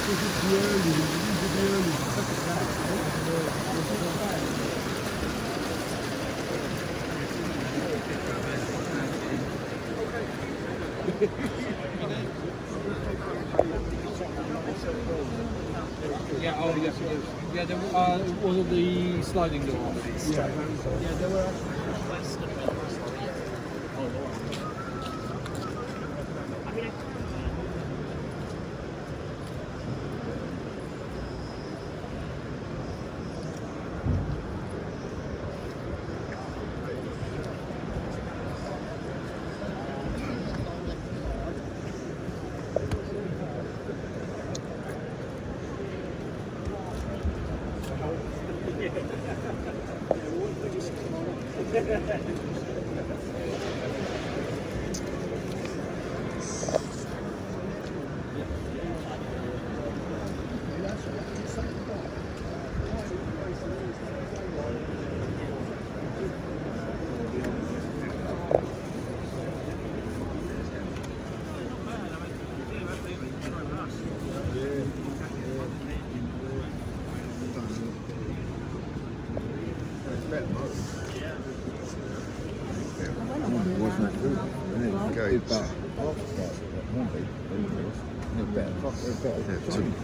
Yeah, oh yes, it is. Yeah, there wasn't the sliding door. Yeah, there were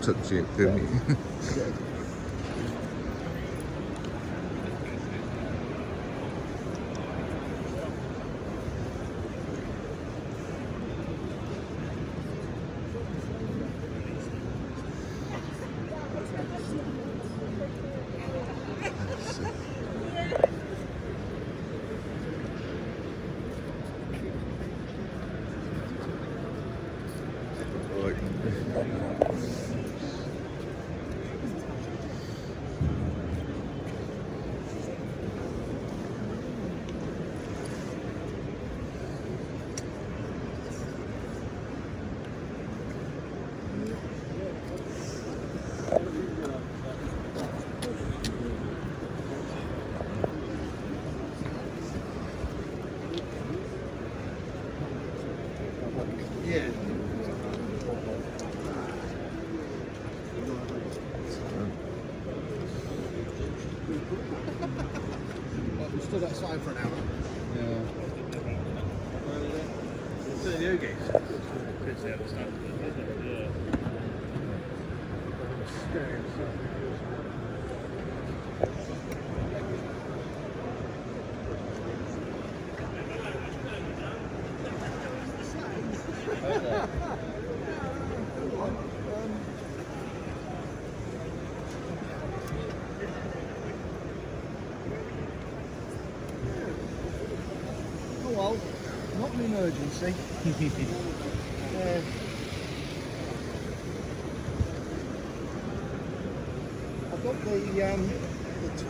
Took you, didn't you? we stood outside for an hour. Yeah. The O-gates. Oh well, not an emergency. I've got the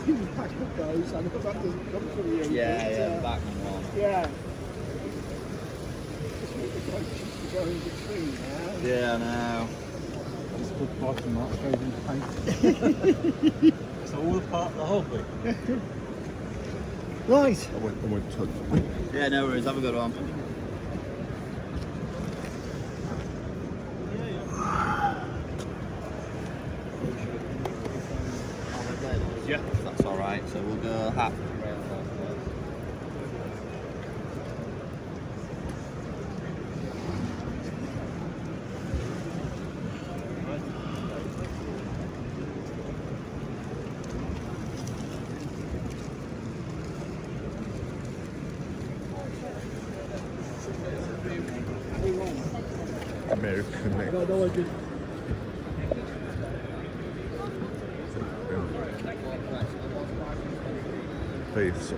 two pack of those. I know that doesn't come from you. Yeah, back one. Yeah. Just make the coaches to go in between now. Yeah, I know. It's a good bottom mark goes into paint. It's all part of the whole thing. Right. I went to Yeah, no worries. Have a good one. Yeah. That's all right. So we'll go half. American neck. No, I didn't. Face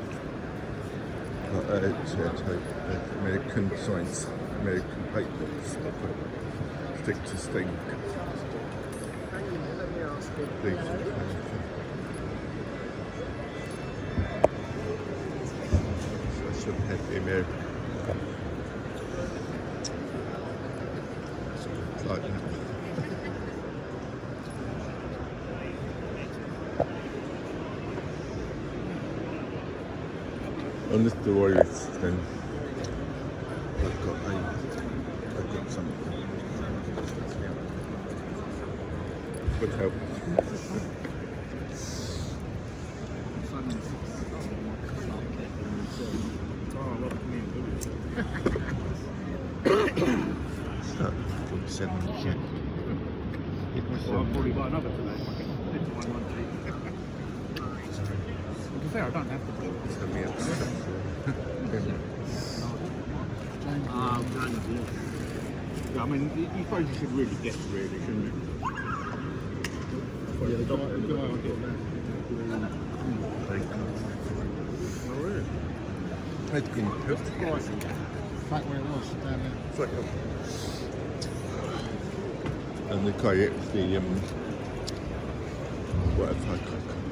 American signs, American papers, stick to sting. These. So I should have the American. Like that. On this Dolores, then I've got something. Good help. Seven shit. Well, I've already got another today. I can fit to one cheap. To be fair, I don't have to do it. I mean, you suppose you should really guess, really, shouldn't you? Yeah, the guy I get that. Oh, really? It's been perfect. Back where it was, down there. It's like and the kayak, the whatever I can't remember.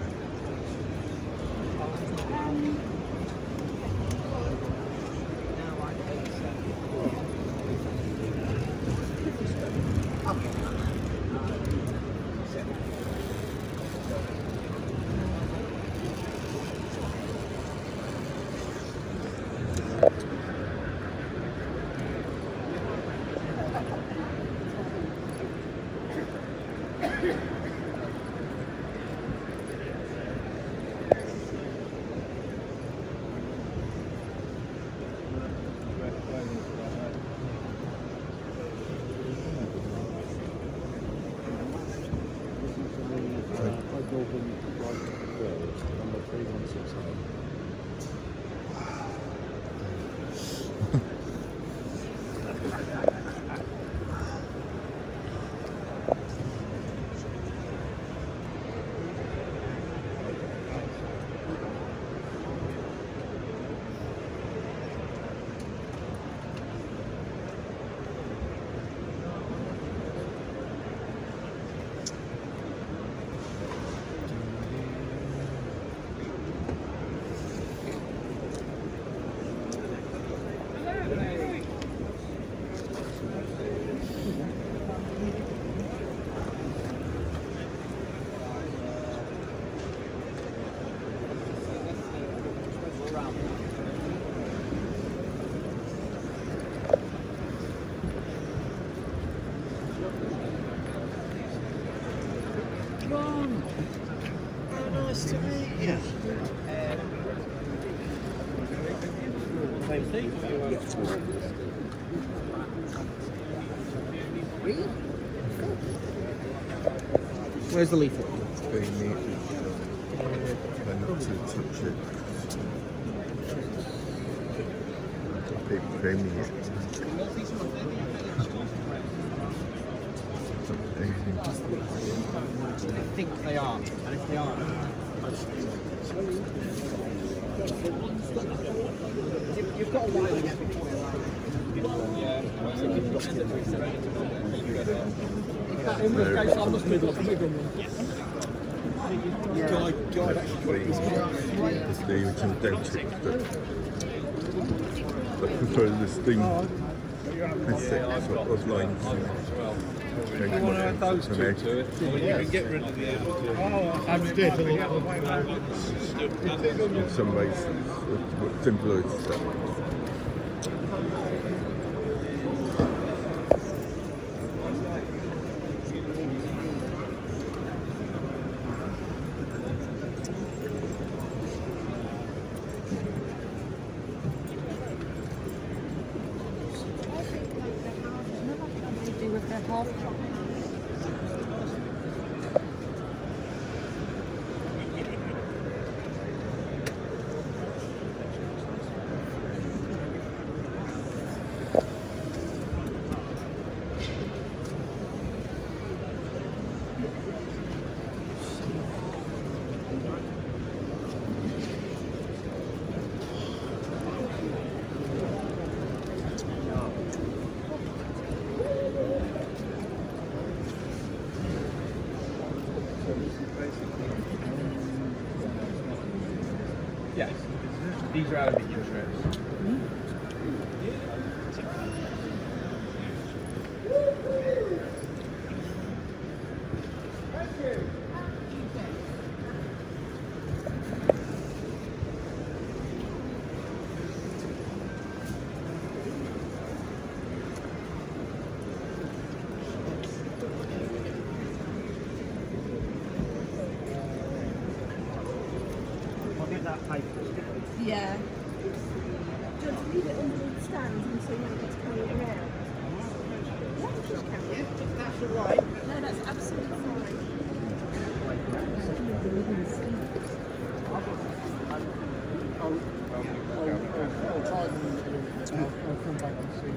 Nice to meet you. Where's the leaflet? Very neat. Try not to touch it. Very neat. I think they are, and if they aren't, you've got a while yet before in this case, I'm just middle of the middle one. Guide actually. It's the original Deltic that prefer this thing. Has six sort of lines. You want to add those two to it? You can get rid of the In some ways, it's simpler as that. With their half Yes, these are out of the interest. leave it under the stand until you get to carry it around? Yeah, just carry it. That's all right. No, that's absolutely fine. I'll try them. I'll come back and see you.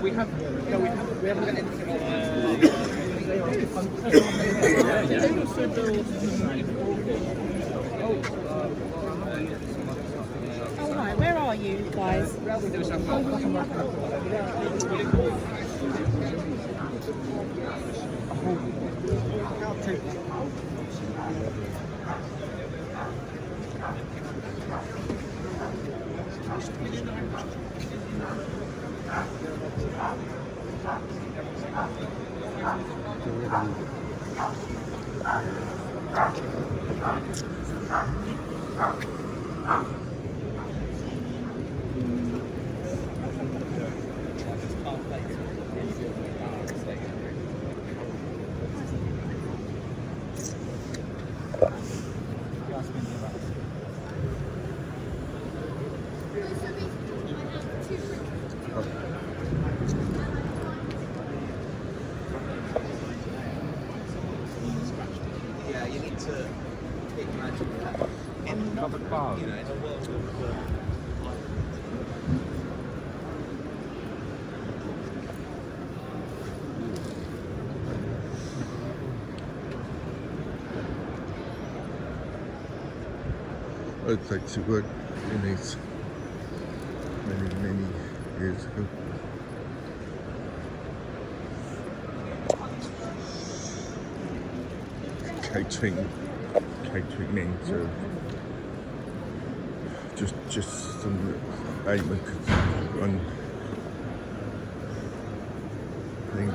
We haven't got anything Oh, right, where are you guys? Yeah, you need to imagine that. In you know, in a world of I'd like to work in it many years ago. Catering into just some aim and one thing.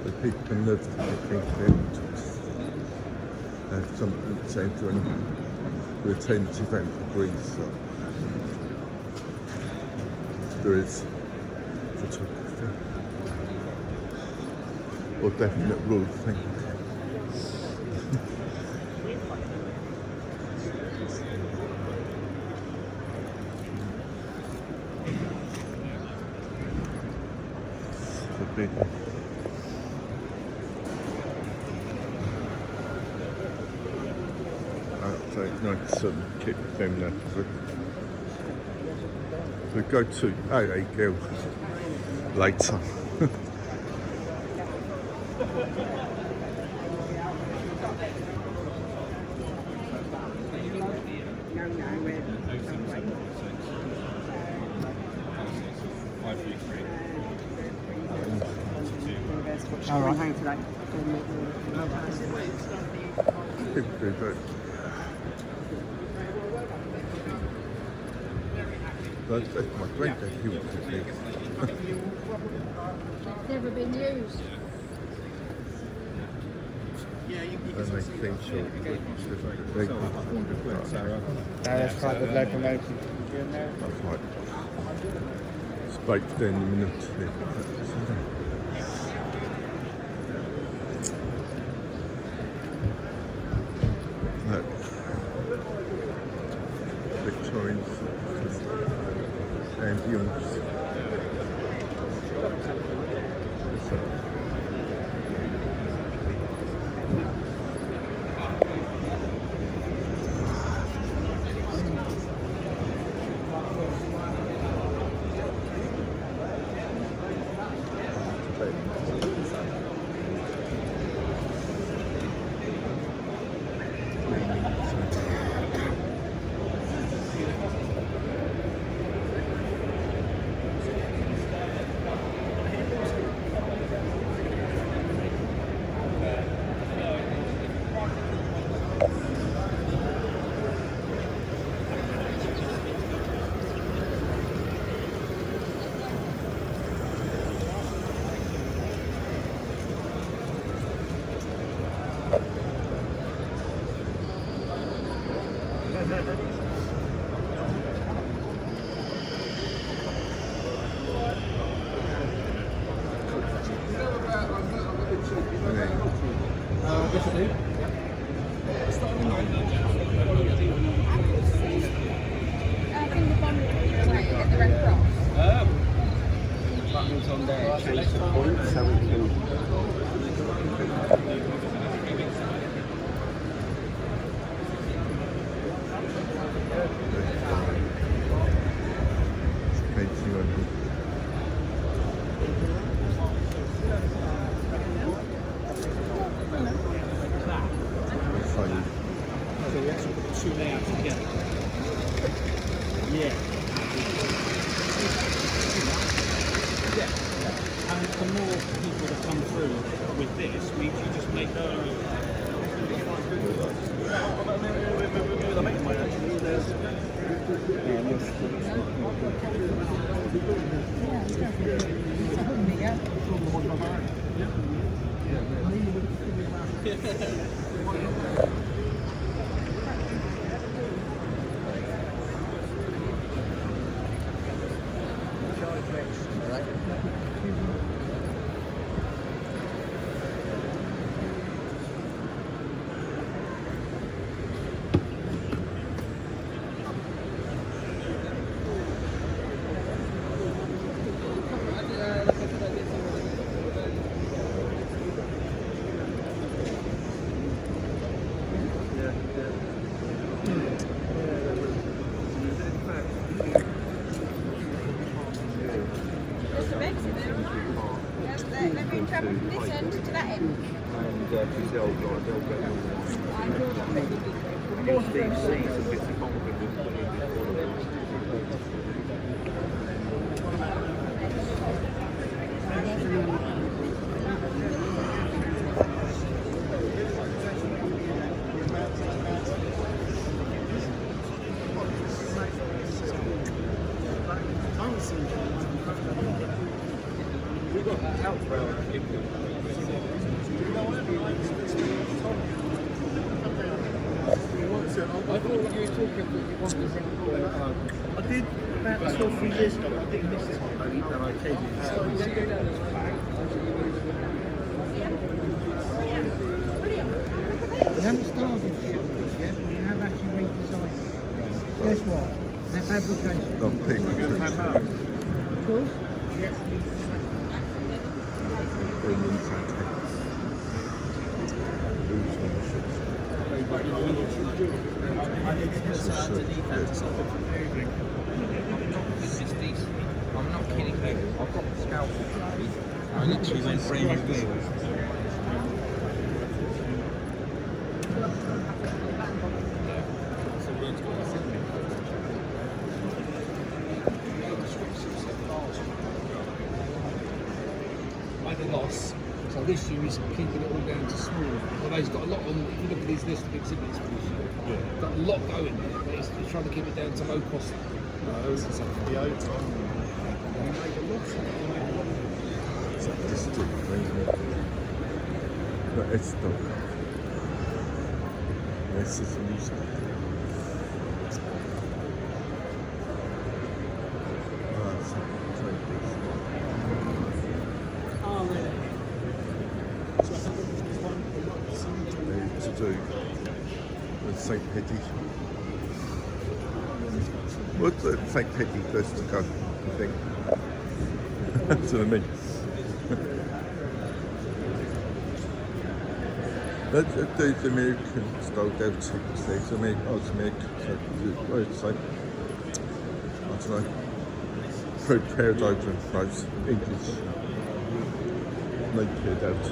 The people can live, I think, something at the same time. To attend this event agrees that there is photography or definite rule thing. Forbidden. So nice to keep them there. We go to AA Gill later. All right. That's my granddad, he was to see. Never been used. And they think so. That's quite the locomotive. That's right. Spiked in a minute. Victorians and youngs. I think the bomb tonight, you get the Red Cross. Buttons on there, change the point so we can. So we actually put the two layouts together. Yeah. And the more people that come through with this, we usually just make Let me travel from this end to that end. And they'll go see some bits of concrete I did about 2 or 3 years ago. I did this time, and I came We haven't started yet, we have actually redesigned it. Guess what? Their fabrication. Don't pay me. Of course. I'm not kidding you. I've got the scalpel today. I literally went for any wheels. like a loss. So this year he's keeping it all down to small. Although he's got a lot on, if you look at his list of exhibits for this year, got a lot going there, but he's trying to keep it down to low cost. But it's still. This is music. To do with St. Petty. What's the St. Petty first to go, I think? That's what I mean. The American style down to it's American, oh, it's American, so I'd say, I don't know, prepared over in France, English, not paired out.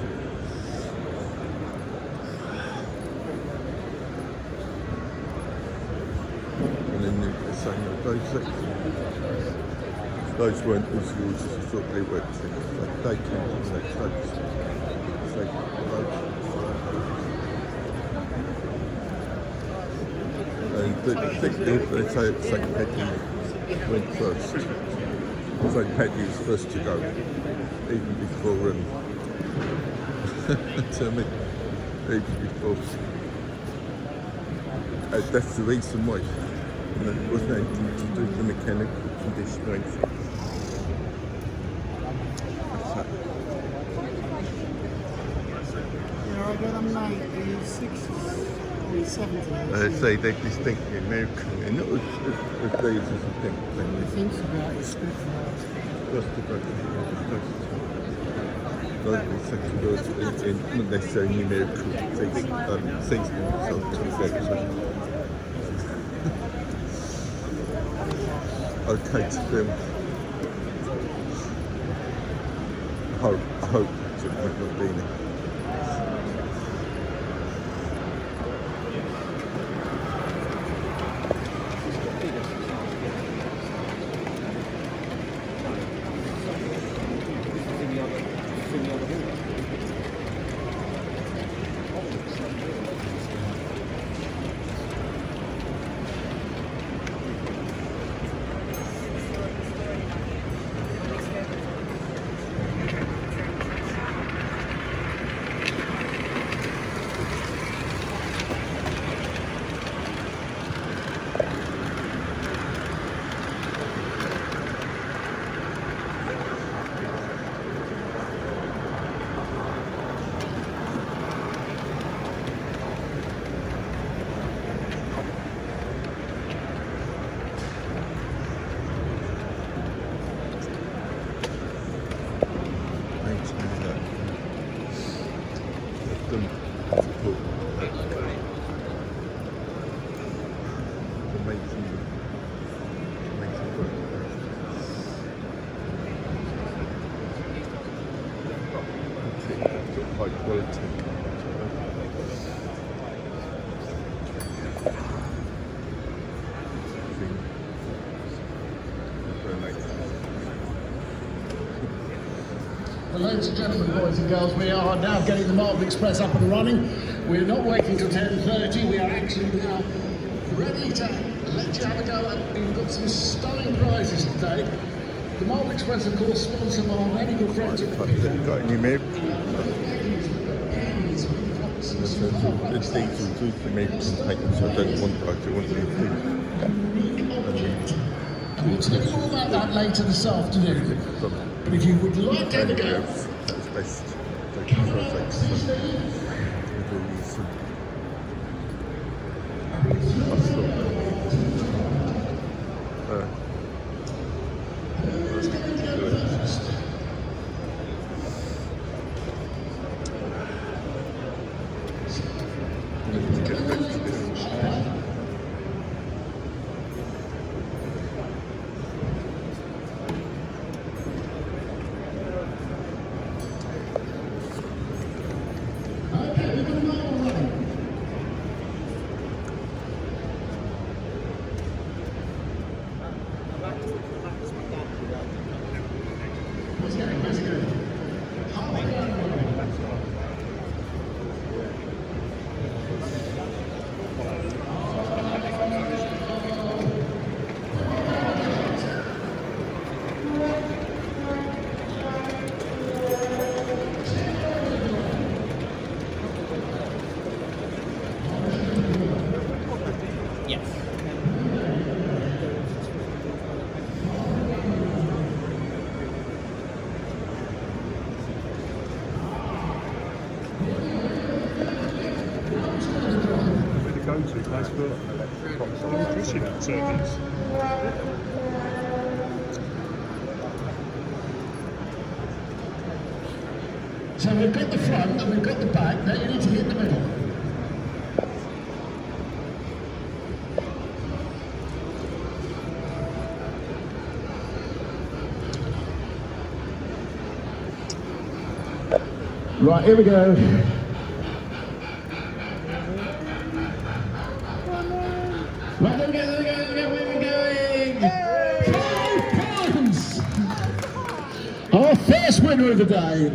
And then the same those weren't as yours as you thought they were. They came from their clothes. And they say it's St. Petty went first. St. Petty was first to go, even before tell me, even before. That's the reason why. And it wasn't anything to do with the mechanical condition or anything. when I'm late, are you 60 or 70? Say they're distinctly American, and not as they as a thing. He thinks about it, scrutinised. Just about local sensibilities in not necessarily numerical seasoning or something like that. Okay to film. I hope it might not be there. High quality. Well, ladies and gentlemen, boys and girls, we are now getting the Marble Express up and running. We're not waiting till 10:30. We are actually now ready to let you have a go. And we've got some stunning prizes today. The Marble Express, of course, sponsored by our very good friends at Got any maybe? It's diesel, so maybe some papers. I don't want to And we'll talk all about that later this afternoon. But if you would like to have a go, that's best. Go-to place for crossing circuits. so we've got the front and we've got the back. Now you need to hit the middle. Right, here we go. Right, there we go, where are we going? 5 pounds! Our first winner of the day.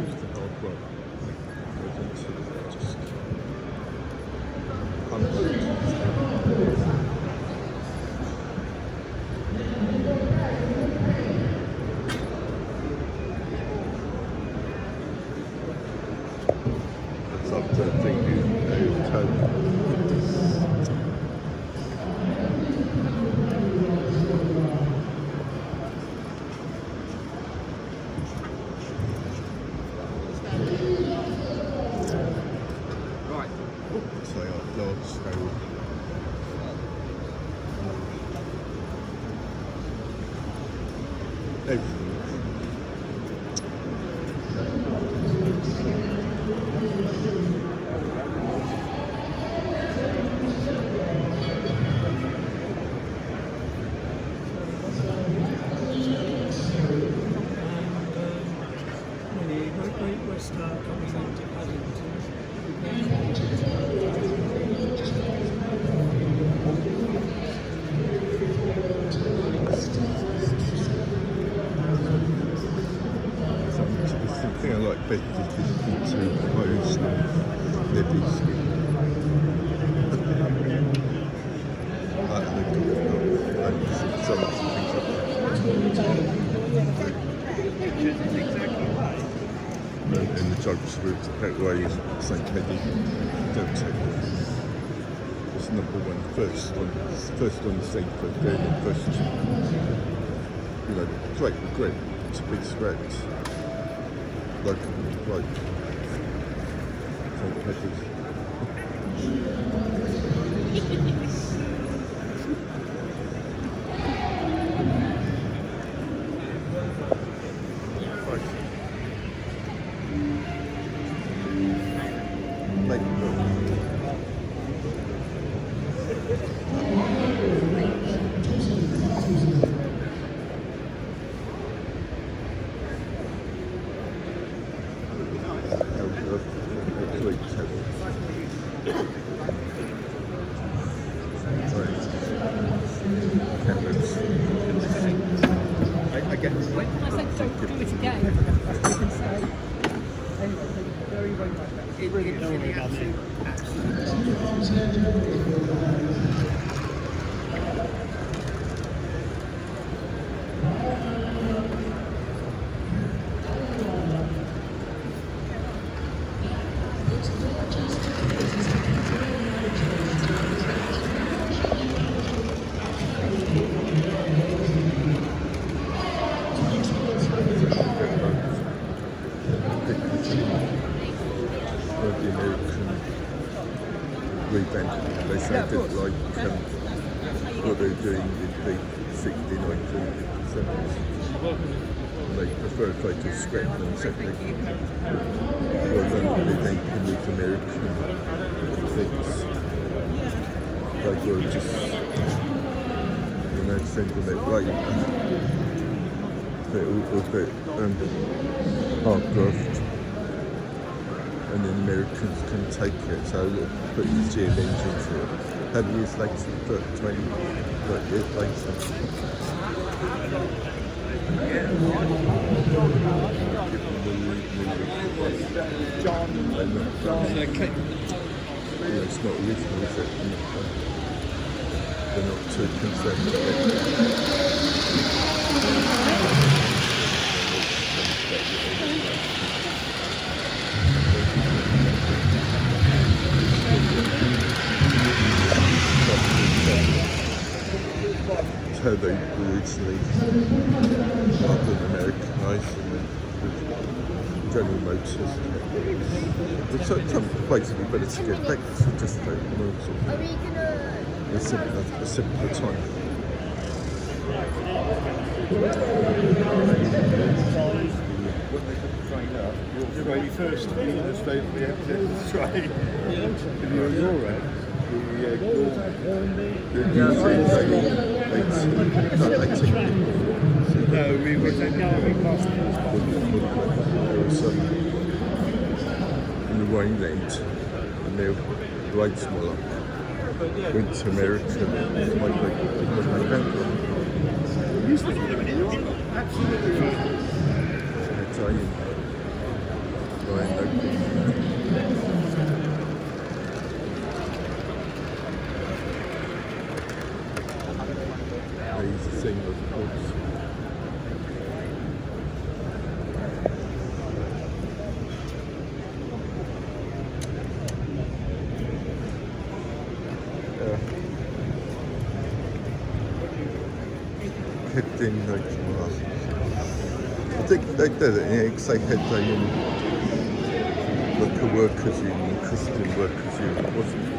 It's up to West coming into Paddington. It's the thing I like best is the two closed lippies. Like the and some things like that. And the jokes with that way is St. Teddy. Don't take it. It's number one, first on the scene for doing it first. You know, great regret to be scrapped. Like St. Teddy's. I get it. I said don't do it again. You can say. Anyway, thank you very, very much. It's in the absolute The American revamp. They sounded like what they're doing in the 60s, 90s, 70s. They prefer if they just scrap them separately. Rather than revamping these American things. They were just, you know, sending it right. They're all a bit hard graft. And then Americans can take it, so put the GM engine to it. 10 years later, 30 years later. John. It's not original, is it? They're not too concerned with how they originally Americanised and General Motors. But some basically better to get back to just a simpler time. When they put the train up, you're ready first. You're going to stay at the end of the train. If you're at your end, no, we were taking in the Rhineland, and their rights smaller. Went to America and my Absolutely. Italian. He's a singer, of course. Kept in like, I think they did it, because they had like a workers' union, Christian workers' union, wasn't it?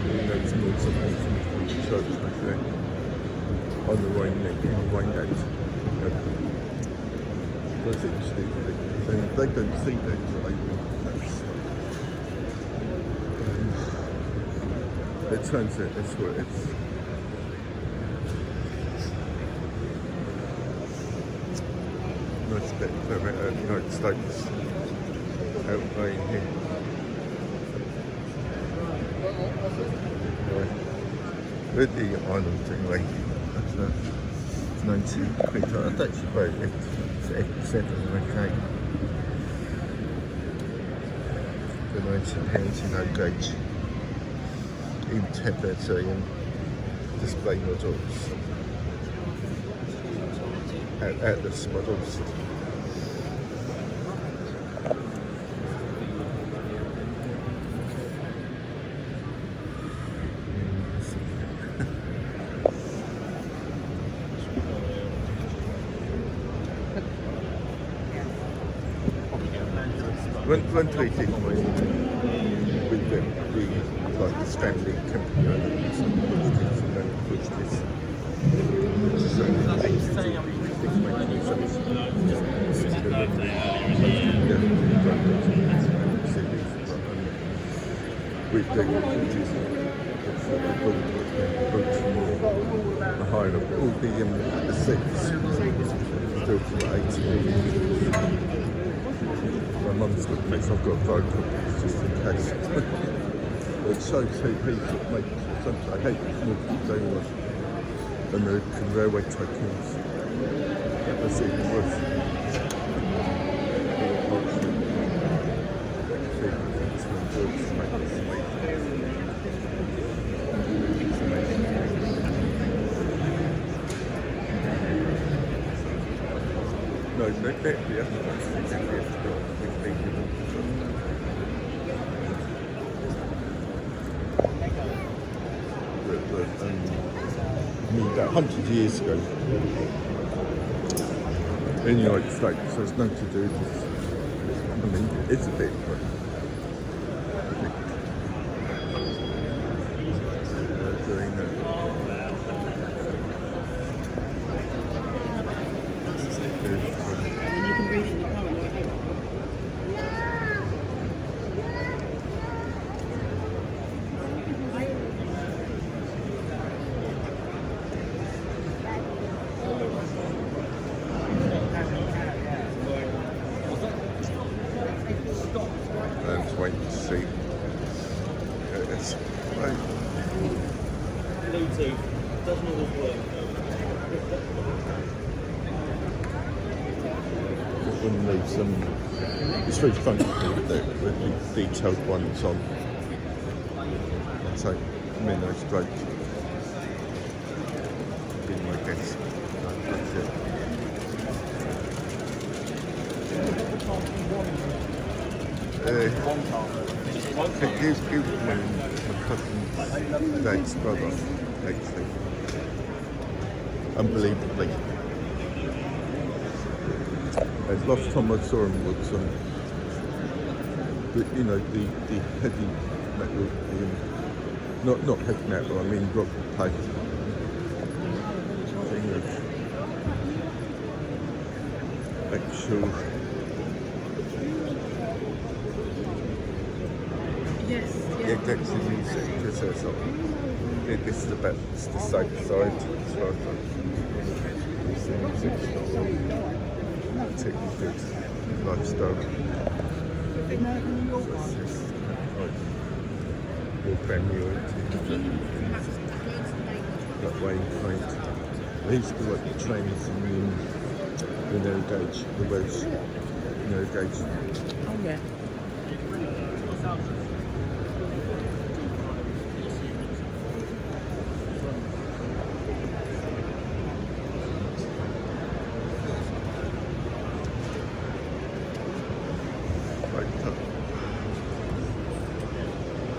And there was more something from the church, I think, on the Rhineland. That's interesting. They don't see that, so it turns out that's what it is. nice bit of United States outlying here. With the island anyway, that's 19 feet. That's actually about 7 okay. The 19 pounds in oak gauge. Even tempered display models, Atlas models. One tweeted with the like the scrambling company owners and pushed this. With the higher up, all the seats still for 80. My mum's got this, I've got a vocal just in case. It shows people make something. I hate these mortgages anyway. American railway tycoons. That's even worse. No, about 100 years ago in the United States, so it's nothing to do with, I mean, it's a bit, but doing that. Wait to see. It's right. Bluetooth doesn't always work. It's very funky with the detailed ones on. So, I mean, those great. Be my guess. That's it. He was my cousin's dad's brother, actually. Unbelievably. The last time I saw him was the heavy metal, not heavy metal, I mean rock type thing of actual. Yeah, gets the music, because it's this is about the safe side as far as the music's not particularly good lifestyle. More familiarity that way inclined. I used to like the trains in the narrow gauge, the Welsh narrow gauge. Oh yeah.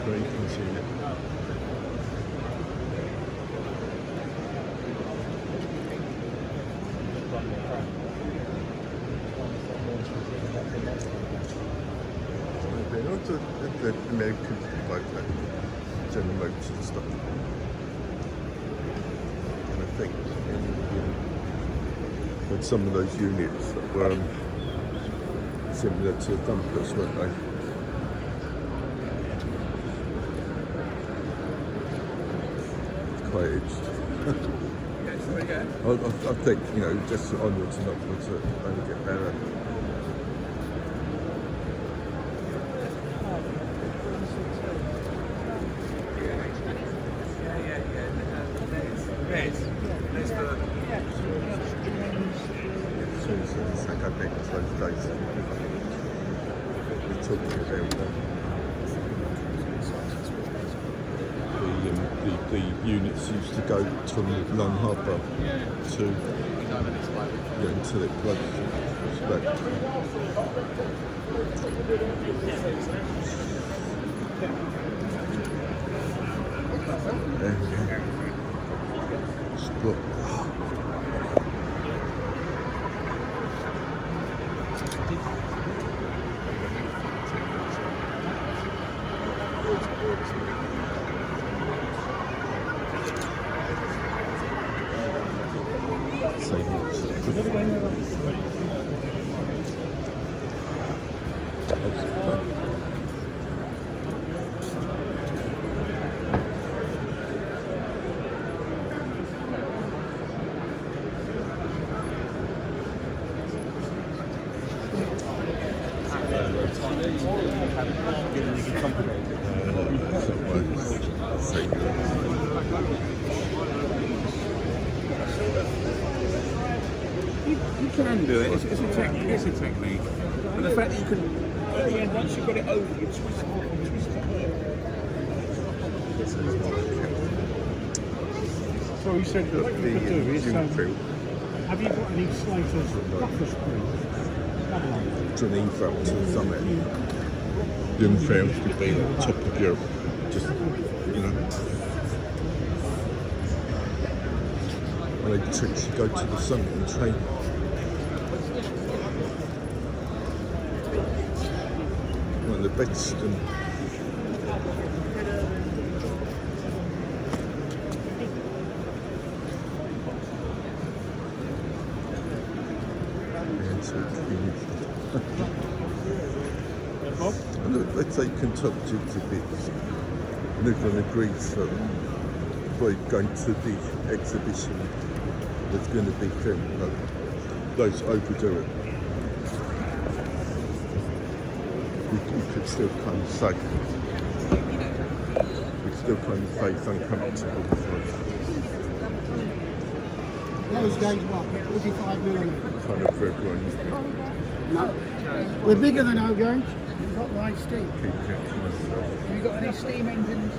Where you can see it. And also the Americans like that, General Motors and stuff. And I think in some of those units that were similar to dumpers, weren't they? Quite aged. I think, you know, just onwards and upwards it only get better. It's like I think those days we're talking about the units used to go from Long Harbour to until it closed. You can do it. It's a technique. It's a technique. But the fact that you can, at the end, once you've got it over, you twist it off and twist it off. So you said that what you could do is, have you got any Slater's buffer screws? Geneva up to the summit. The unfair could be at the top of your, just, you know. And they actually go to the summit and train. One of the best. Let's say Kentucky exhibits. And everyone agrees that by going to the exhibition there's going to be film, but those overdo it. You could still kind of say, we still kind of say it's uncomfortable for us. Those days what? 45 millimetres. Kind of for everyone. No. We're bigger than our gauge. We've got light steam. Keep checking myself. Have you got any steam engines?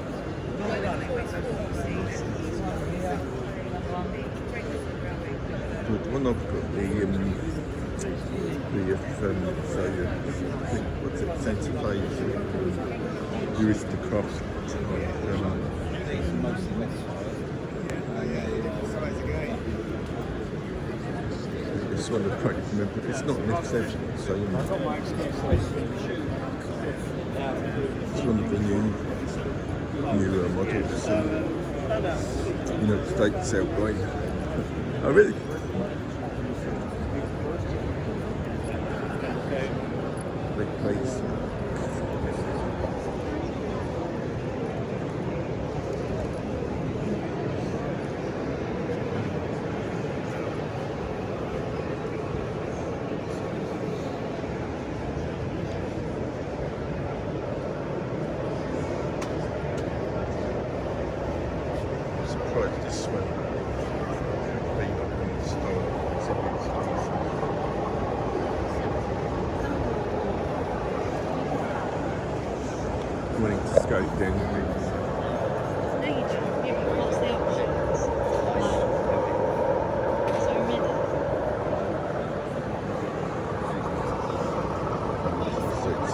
But when I've got what's it, Santa Fe, Aristocraft, it's one of the practice remember, it's not an F7, so you know. It's one of the newer models, you know, the States outright. Oh really? Big place. This one being up on the stone, wanting to skate down the beach. No, you don't. Yeah, but what's the options? So many. So it's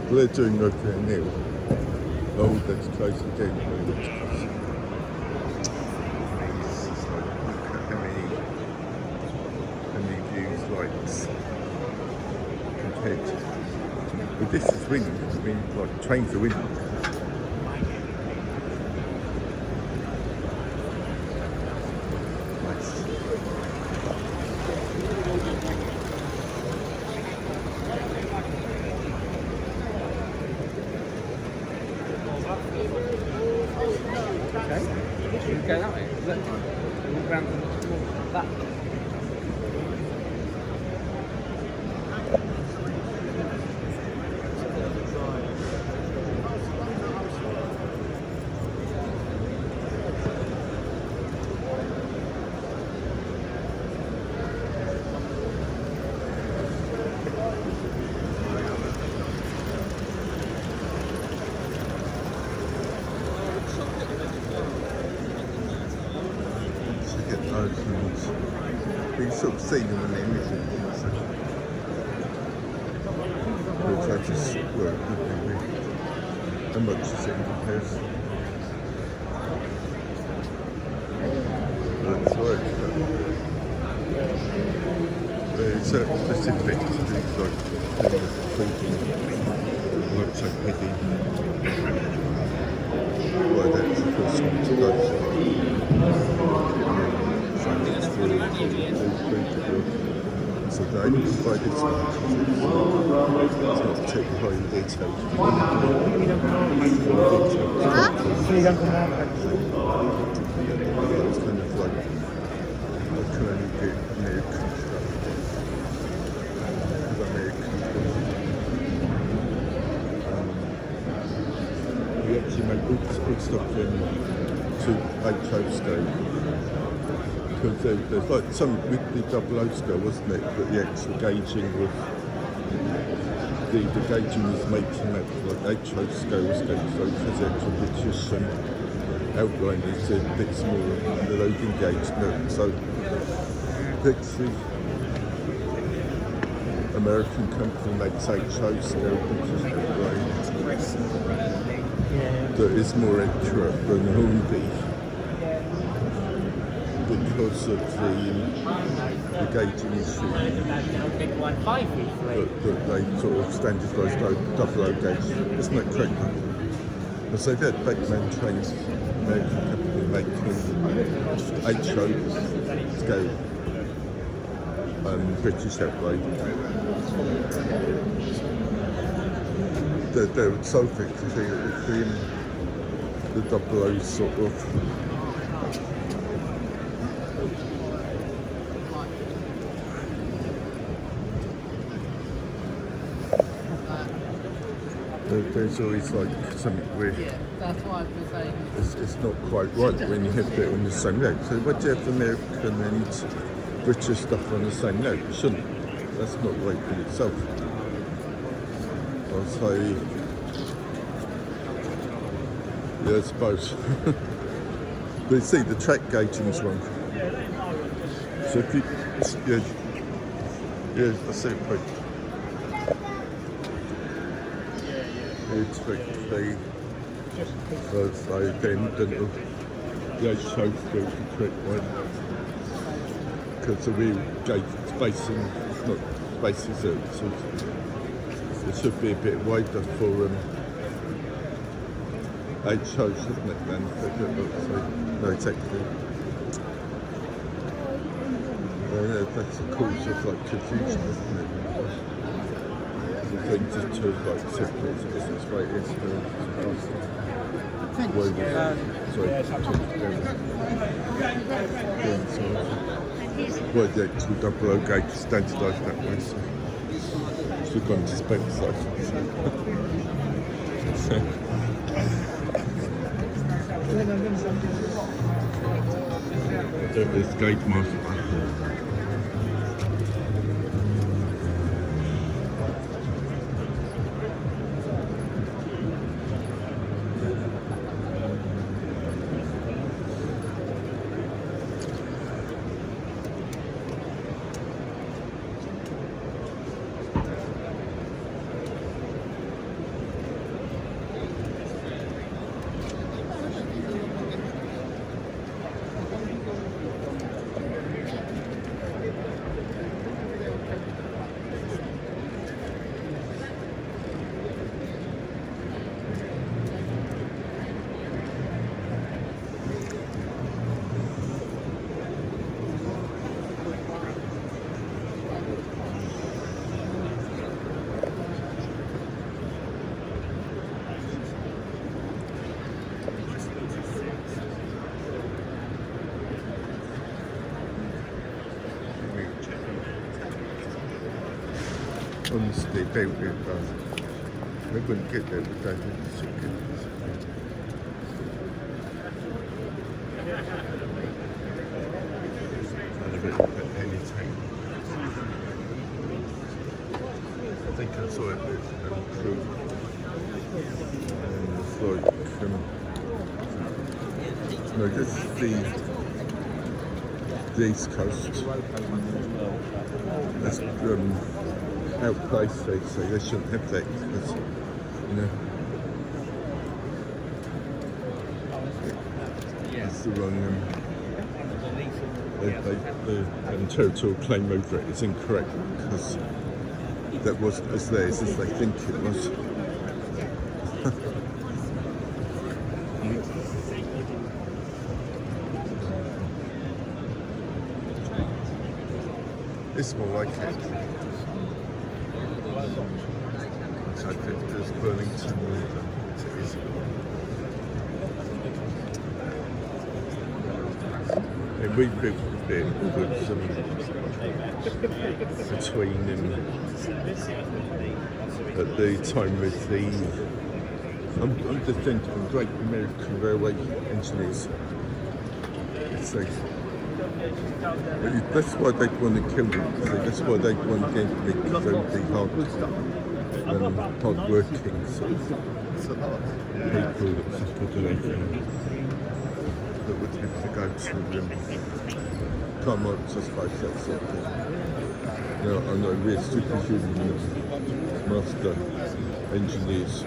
Well, they're doing okay now. Oh, that's close again. It's just like, look at how many views lights compared to. But this is wind. I mean, like trains are wind. Nice. You can go that way. Look, walk round that. You sort of see them when they're moving. Which I just work with. How much is it in comparison? That's right. There's a specific things like works like picking. Well, that's the first one to go. So I provide this one. It's not particularly highly detailed. It's kind of like I can only do American stuff. We actually make good stuff to 8 toast scale. Because there's like some with the double O scale, wasn't it? But the actual gauging was the gauging was making that like HO scale was going so because the actual pictures and outline is a bit smaller than the loading gauge. So the American company makes HO scale pictures that is more accurate than Hornby. Because of the gauging issue that they sort of standardised double O gauge. Isn't that correct? Because they've had Beckman trains, American company making HO scale British outline. They're so thick to see it the double O sort of. There's always like something weird. Yeah, that's what I've been saying. It's not quite right when you have it on the same note. So why do you have American and British stuff on the same note? You shouldn't. That's not right in itself. I'll say, yeah, I suppose. But you see, the track gauging is wrong. So if you, yeah, I see it right. It's like they then the HO still the correct one because the real gauge spacing is not spaces it should be a bit wider for HO, shouldn't it then? No, exactly. That's the cause of like confusion, isn't it? Things just to like separate this way it is well, the actual double O gauge is standardised that way, so it's still gone to spec side. This gauge master. honestly about it, but they wouldn't get there with David. And a bit of anything. I think I saw it with crew. And it's like, no, this is the East Coast. That's outplaced, they say. They shouldn't have that because, you know, it's the wrong. The territorial claim over it is incorrect because that wasn't as theirs as they think it was. It's more like it. I think there's Burlington more than it is. And we built a bit with between them at the time with the I'm just thinking great American railway engineers. It's like, that's why they want to kill them. That's why they want to get me, because they would be hard working sort of people that could do anything that would have to go to come up, I suppose that sort of thing. You know, I know we're superhuman master engineers,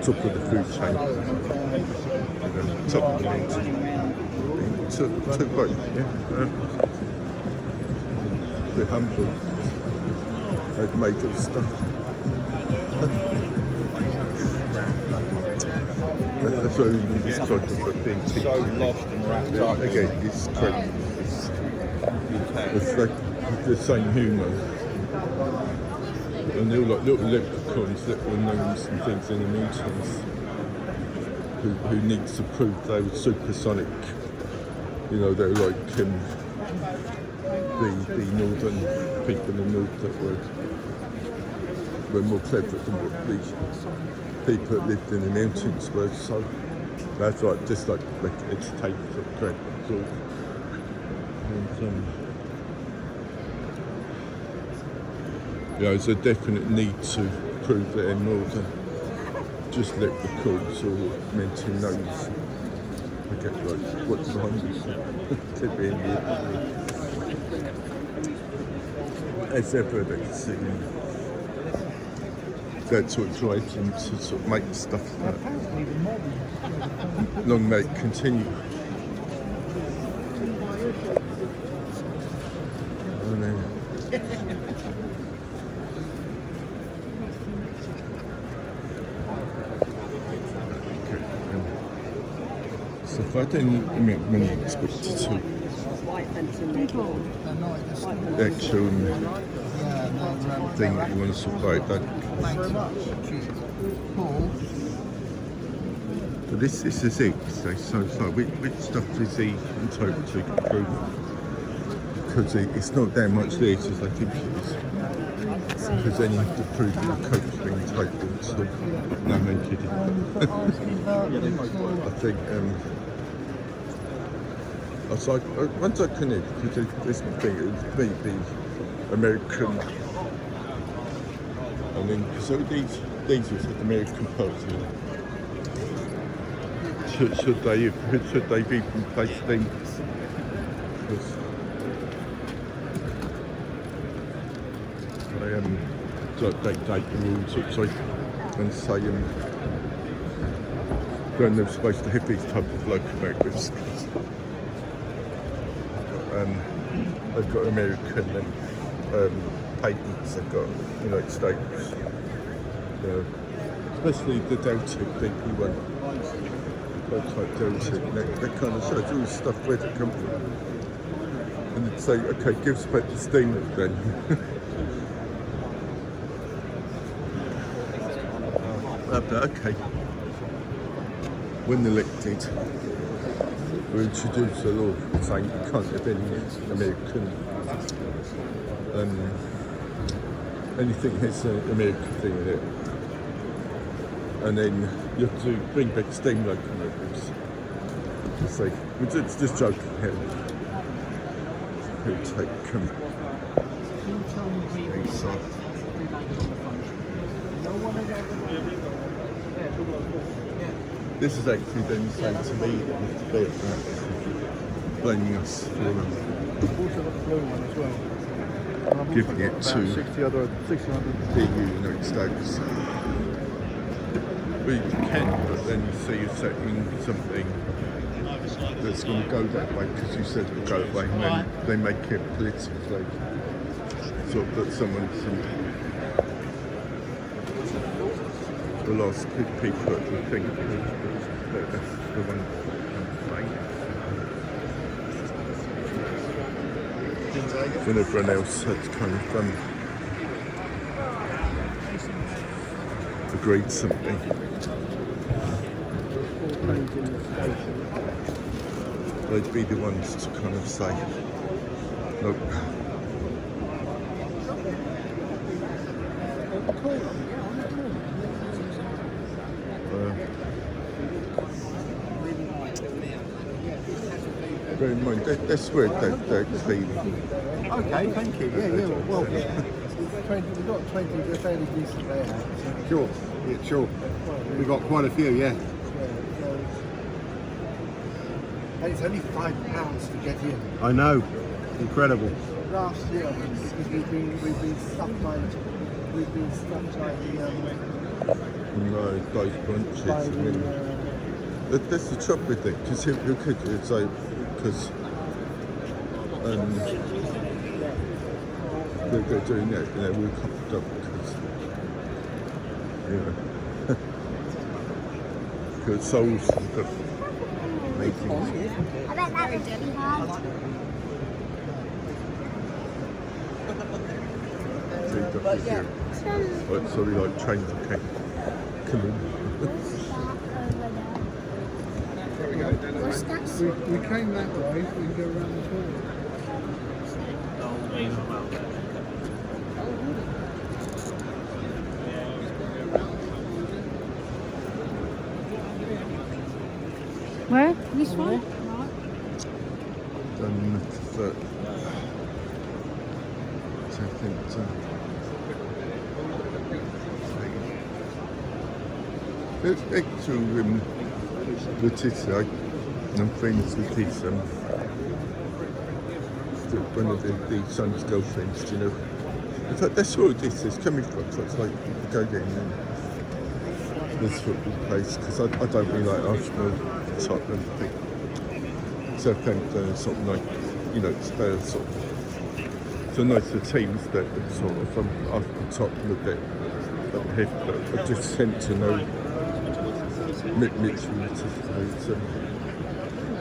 top of the food chain, top of the mountain. Took both, yeah. They're humble. They've made good stuff. That's why we just talked about being so lost and wrapped up. Again, it's great. It's like the same humour. And they're all like little leprechauns, little gnomes and things in the mountains who needs to prove they were supersonic. You know, they're like the northern people in the north that were more clever than what the people that lived in the mountains were. So that's like just like it's taped up great. And yeah, there's a definite need to prove that in northern. Just leprechauns or mountain gnomes. Okay, right, what's behind me? As ever, that's what drives them to sort of make stuff like that. Long may it continue. Oh no. So if I didn't expect to the actual thing that you want to supply, that. But this is it, so far. Which stuff is he entitled to prove? Because it's not that much there as I think it is. Because then you have to prove the coach being entitled to. No, I'm kidding. I think. So once I connect, because this thing is maybe American, and then so these was the American Party. Should they be replaced then? Because they update the rules, and say when they're supposed to have these type of locomotives. They've got American and patents. They've got United States, especially the Delta DP1 type Delta. That kind of shows all stuff where to come from, and they'd say, okay, give us back the steam then. Okay, when elected, we introduced a law saying you can't have any American anything has an American thing in it. And then you have to bring back steam locomotives. So, it's just joking here. Who take This is actually then sent to me about that, blaming us for giving it to the United States. We can, but then you see you're setting something that's going to go that way because you said it will go that way, and then they make it politically so that someone's the last people that would think that's the one when everyone else had kind of agreed something. They'd be the ones to kind of say, nope. Bear in mind, that's where they're clean. Okay, thank you. Yeah, well, we've got 20, they're fairly decent there. sure. Yeah, sure. We got quite a few, yeah. And it's only £5 to get in. I know. Incredible. Last year, because we've been stuck by the No, those bunches. by I mean, that's the trouble with it, because who could you say, because they're doing that, you know, we're coupled up because, you know, because souls have got making. I bet that would be hard. Like, sorry, like trains okay. Come in. What's that? we came that way, we can go around the corner. Where? This one? Then that. So I think. Back to Letizia, I'm friends with his one of the son's girlfriends, you know. In fact, that's where this is coming from. So it's like you go down and this football place because I don't really like Arsenal, Tottenham, I think. Southampton, sort of like, you know, they're sort of so nicer teams that sort of Arsenal, Tottenham a bit up here, but I just tend to know. Literally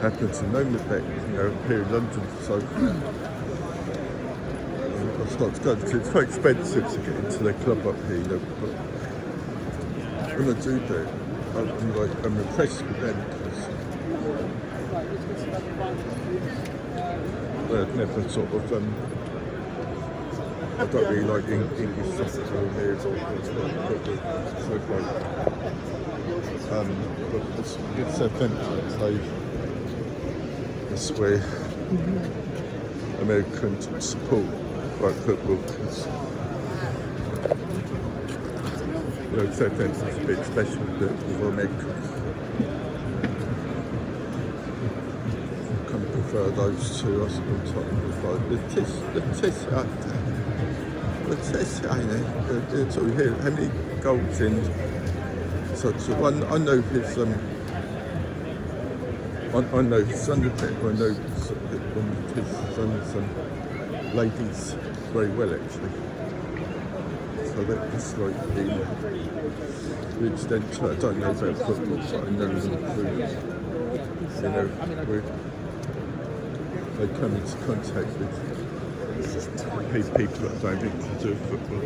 happen to know that, you know, here in London, so I start to go because it's quite expensive to get into their club up here, you know, but when I do that, I'm impressed with them because they've never sort of I don't really like English soccer here, so but it's Southampton, so that's where Americans support like football because you know Southampton's a bit special for Americans. I kind of prefer those two. I sometimes prefer the test. I know. So here, how many goals in? So I know his I know his son a bit. I know one of his son's ladies very well actually. So that's like the extent to it. I don't know about football, but I know them through, you know, where they come into contact with people that don't think to do football.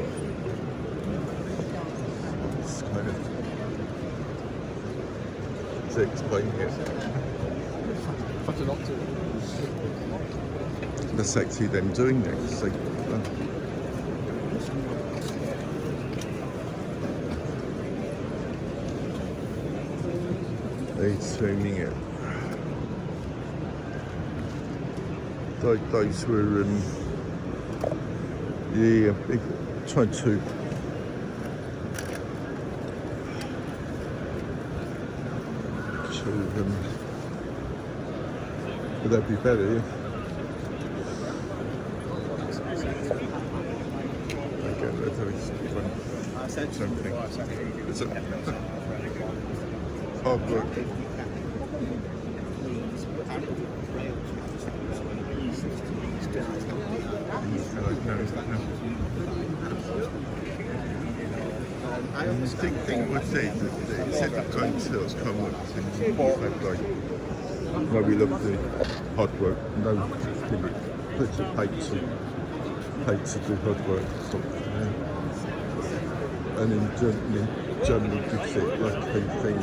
It's kind of to explain it. That's actually them doing that. So, He's filming it. Those were trying to show them. Would that be better? Yeah? Okay, that's something. It's a hard work. The thing was they said the kind sales come up and like, no, we love the hard work, no, put your paid to do hard work. So, and in Germany, gives it like a thing,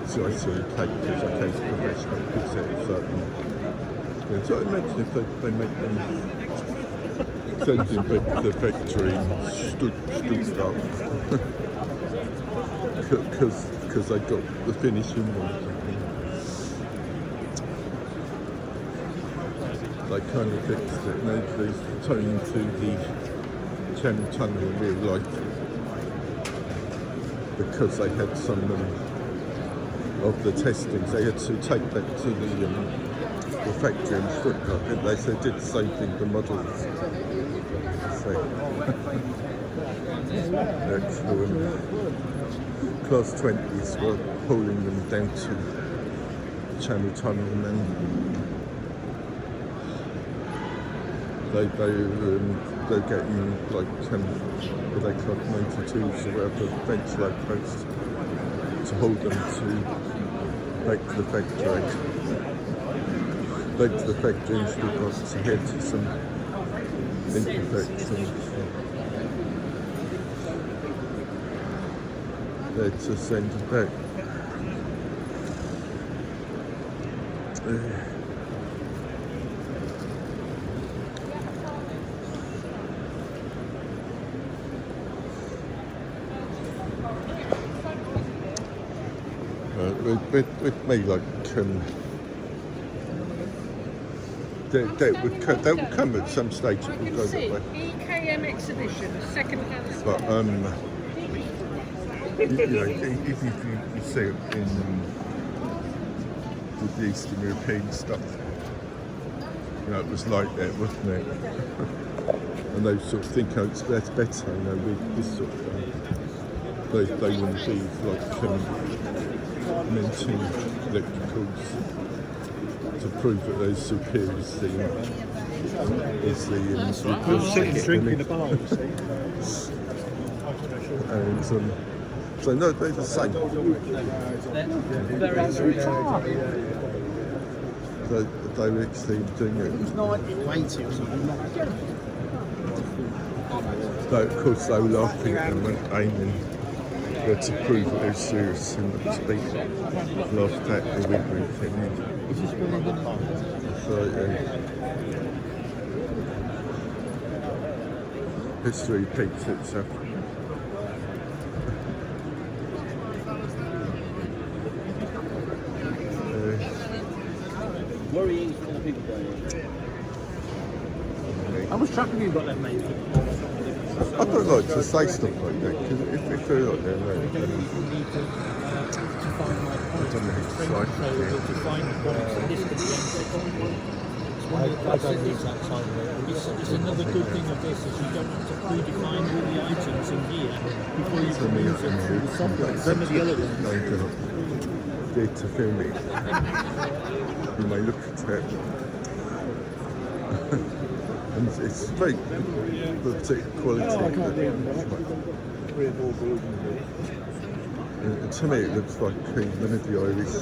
so I saw the cake because I came to professional, gives it certain. Yeah, so I imagine if they make them send him back to the factory Stuttgart because they got the finishing one. They kind of fixed it. They turned into the Channel Tunnel in real life because they had some of the testings. They had to take that to the factory in Stuttgart, and they said did the same thing the models. Class 20s were pulling them down to Channel Tunnel, and then they're getting like what they call 92s or whatever ventilator posts to hold them back to the factory. Back to the factory and still got to head to some imperfections. They're to send it back. With me, like, they will come at some stage. It will go that way. EKM exhibition, second-hand. But you know, even if you see it in with the Eastern European stuff, you know, it was like that, wasn't it? And they sort of think, oh, that's better. You know, with this sort of they wouldn't be like minting electricals to prove that they're superior is the sitting drinking a bar. And so no, they're the same. They're actually doing it. So of course they were laughing at them and aiming to prove that they're serious and not speak. Laughed at the wig thing. So history repeats itself. Worrying for the people going. How much traffic have you got left, mate? I don't like to say stuff like that because if they're like that, I don't know how to It's another good thing of this is you don't have to predefine all the items in here before you can use it through the software. Some of the other ones. There to film it. You may look at it. And it's very particular quality. And to me it looks like one of the Irish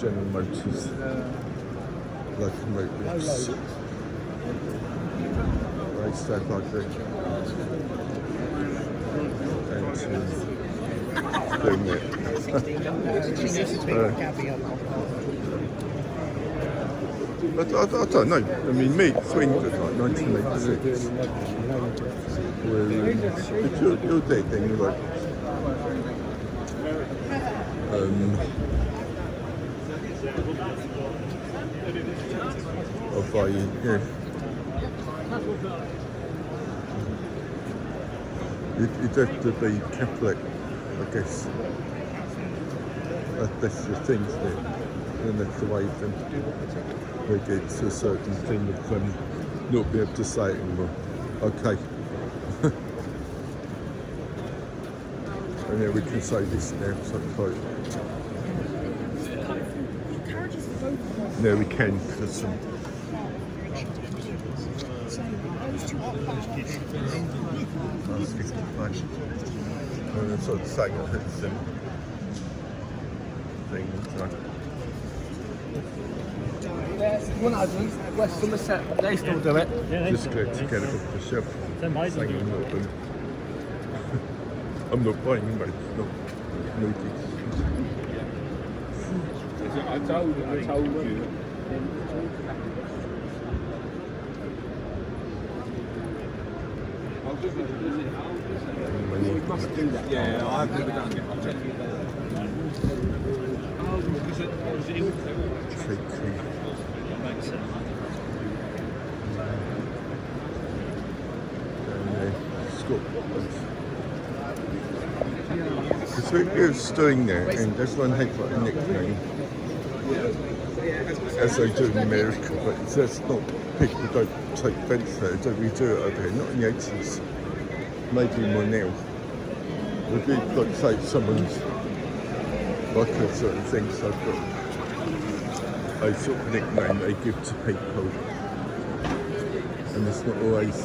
General Motors locomotives. They stand like that. And film it. But I don't know. I mean, me, Swindon, like 1986. If you're dead, then you're like. of yeah. You'd have to be Catholic, I guess. That's the thing, isn't it? And that's the way they get to a certain thing of not be able to say it anymore. Okay. And then we can say this now, so quote. No, we can, because sort of saying it's thing. One of these, West Somerset, they still do it. Just go to get it off the shelf. Saying I'm not buying, mate. It's not needed. I told you. We must do that. Yeah, I've never done it. I'll check you that. Because we was doing that, and everyone had like a nickname, as they do in America, but that's not, people don't take offence to it, don't really do it over here, not in the 80s, maybe more now. If you like say someone's like a certain thing, so I've got a sort of nickname they give to people, and it's not always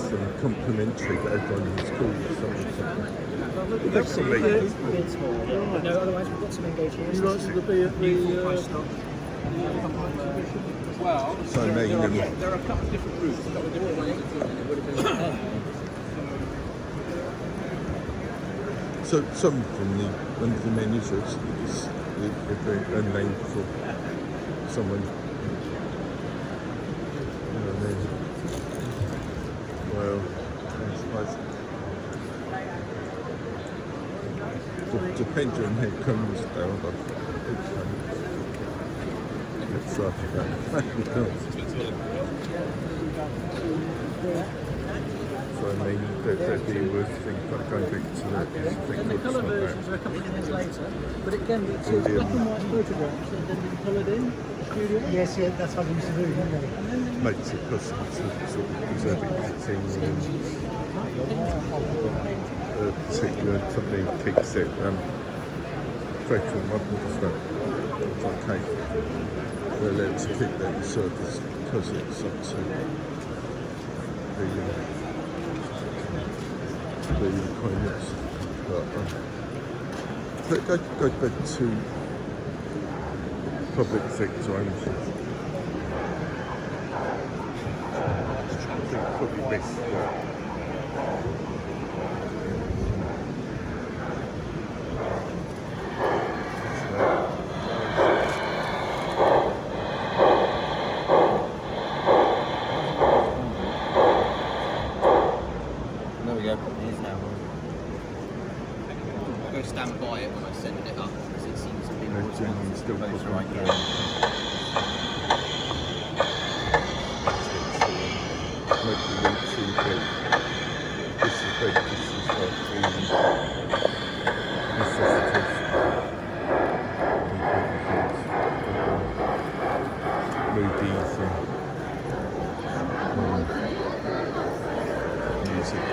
complimentary, but everyone is called something. That's for me. No, otherwise we've got some engagement. You like to be at the Well, So I mean, there are a couple of different routes, a couple of different ways of doing it. It would have been so some from one of the menus is a name for someone. Well, I suppose. Depends on how it comes down, but it's so I mean, that'd be worth thinking about going back to that. The colour versions are a couple of years later, but again, it's black and white photographs and then coloured in the studio. Yes, yeah, that's what we used to do, didn't we? Makes it possible to sort of preserve editing and particular something kicks it. Facial models, but it's okay. We're allowed to keep that in service because it's up to the requirements. But go back to public sector ownership. I think probably best. There we go. It is now. I'll go stand by it when I'm sending it up because it seems to be more responsive. Still Those right there. there. This is like the necessities. Movies and music.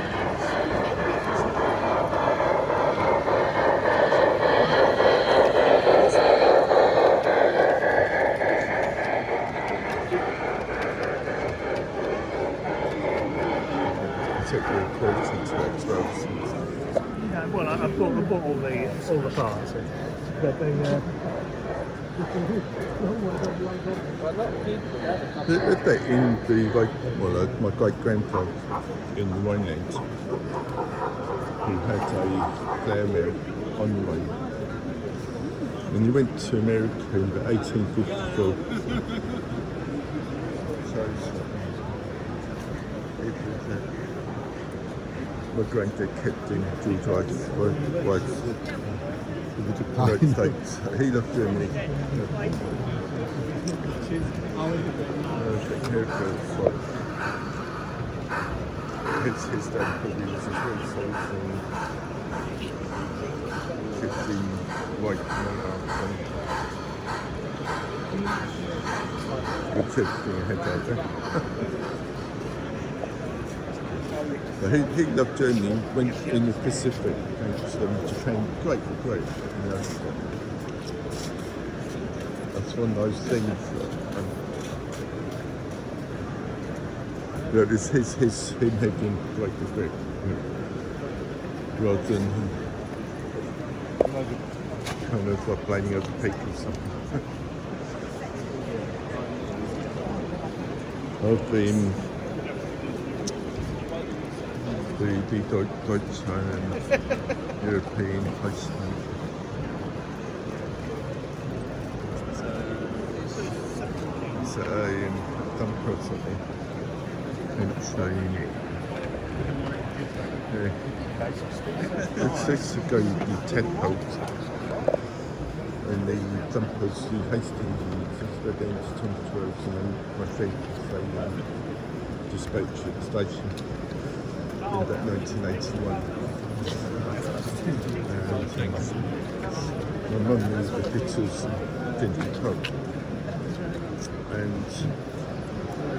Particularly important to it as well. Yeah, well, I bought all the parts, but they. That in the my great grandfather in the Rhineland, who had a flour mill on the Rhine, and he went to America in 1854. So it was my granddad kept in George Rice. United States. He loved Germany. Haircuts, like, his dad probably was as well, so 15 white good tip for your head out there. But he loved Germany, went in the Pacific against Japan. Great, you know. That's one of those things that, that is him having great regret, you know, rather than kind of like blaming other people or something. I've been the Deutsch and European placement. It's a dumper or something. It's supposed to go with 10 poles. And the dumpers, the Hastings, they're down to 10 and then my friend they dispatched at the station in about 1981. And my mum was the fitters dental tub. And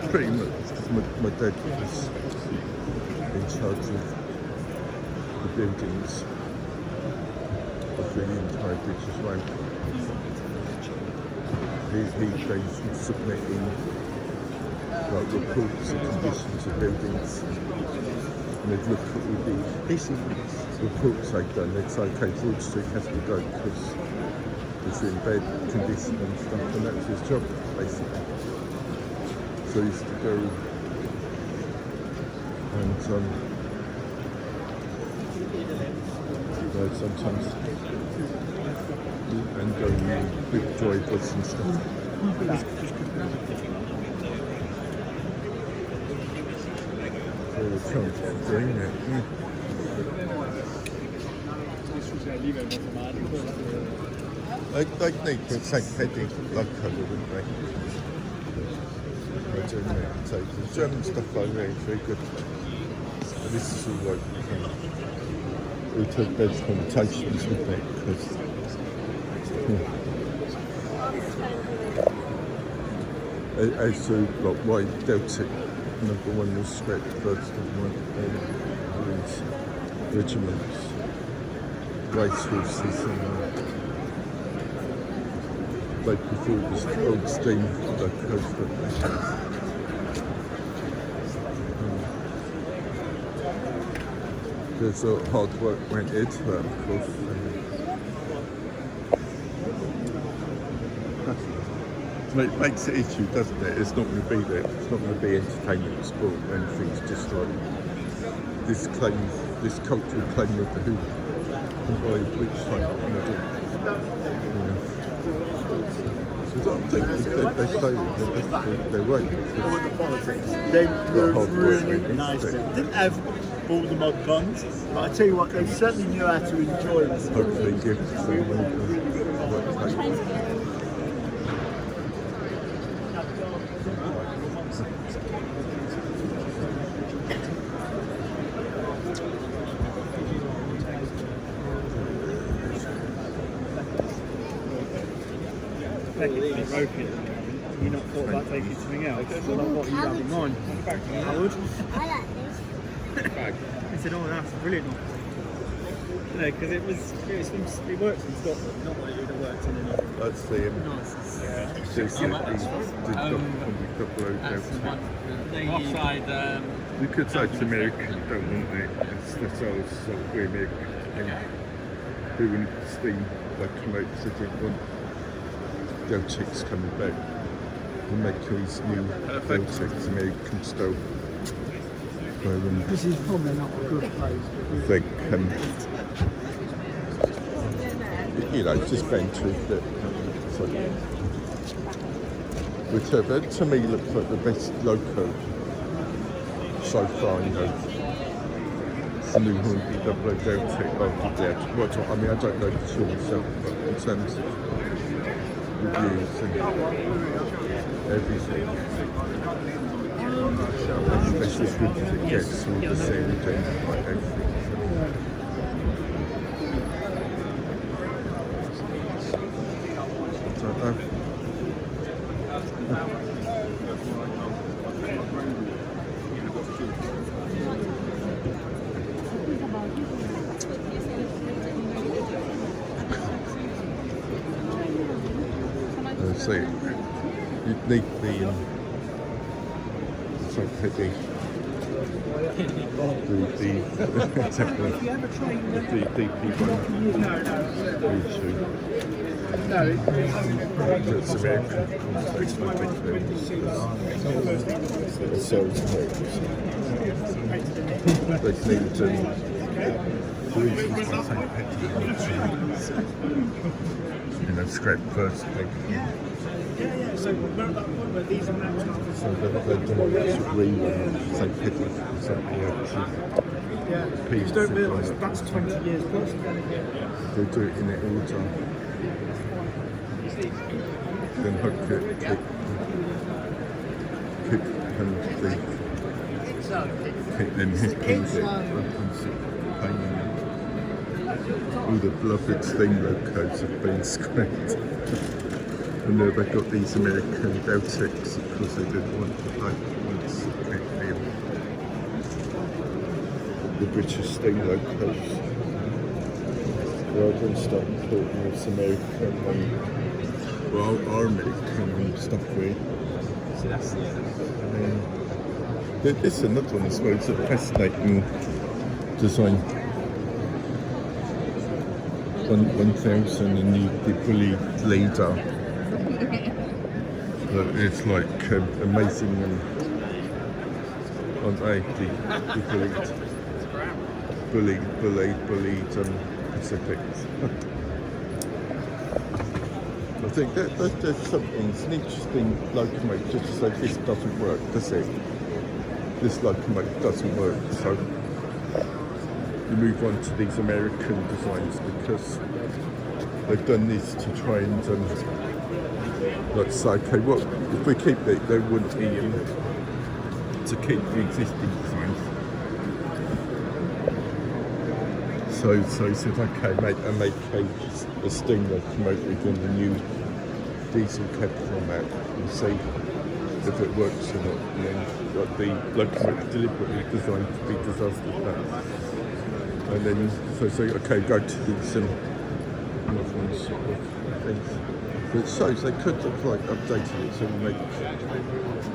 pretty much my dad was in charge of the buildings of the entire British Rail. He's been submitting like reports and conditions of buildings, and they'd look at all the reports they've done. They'd say, okay, Broad Street has to go because it's in bad condition and stuff, and that was his job basically. So he used to go and sometimes and go with drivers and stuff. So the chance of doing that, They'd need to take heading blood colour, wouldn't they? So the German stuff over there is very good. And this is all like, we took bad connotations with it because as to like why Celtic number one was swept first of one these regiments, racehorses and like before it was old steam locomotive. There's a lot of hard work went into that, of course. It makes it issue, doesn't it? It's not going to be there. It's not going to be entertainment, sport, anything. It's just like this claim, this cultural claim of the who can buy which type of model. So I think they say they're right. They were really nice. They didn't have all the mod guns, but I tell you what, they certainly knew how to enjoy them. Hopefully give them You're not thought about taking something else? Like what you have in mind? I would. I like this. I said, oh, that's brilliant. You know, because it worked in Scotland, not like it would have worked in another. That's the Offside. You could say it's American, don't want it? It's the souls of the American. Doing steam locomotives, they didn't want Celtics coming back and making these new Celtics American style. This is probably not a good place. I think, you know, just been to it. So, whichever, to me, looks like the best loco so far, you know. New Hornby double Delta there. What I mean, I don't know the tour myself, but in terms of reviews and everything, that's as good as it gets. All the same thing, like everything. I don't know. So you'd need the so heavy the DP1 it's American context I think they're so they need scrap first thing. So we're at that point where these are matched up. So they're green and St. Peter, Yeah, you don't realise that's 20 years plus. They do it in their order. Then hook it, kick and then hit it and painting it. All the beloved steam locos have been scrapped. And now they've got these American Deltics because they didn't want the British steam locos. Rather than start importing this American well, our American stuff with. So that's This is another one, I suppose, a fascinating design. 1000 and the bully leader. It's like amazing on the bullied Pacifics. I think there's something, it's an interesting locomotive, just to say this doesn't work, does it? This locomotive doesn't work, so you move on to these American designs because they've done this to try and like say, okay, well, if we keep it, they wouldn't be to keep the existing designs. So he said, okay, make a steam locomotive in the new diesel cab format and see if it works or not. And then like, the locomotive deliberately designed to be disaster proof. And then so okay, go to these modern sort of things. But it shows they could have like updated it to make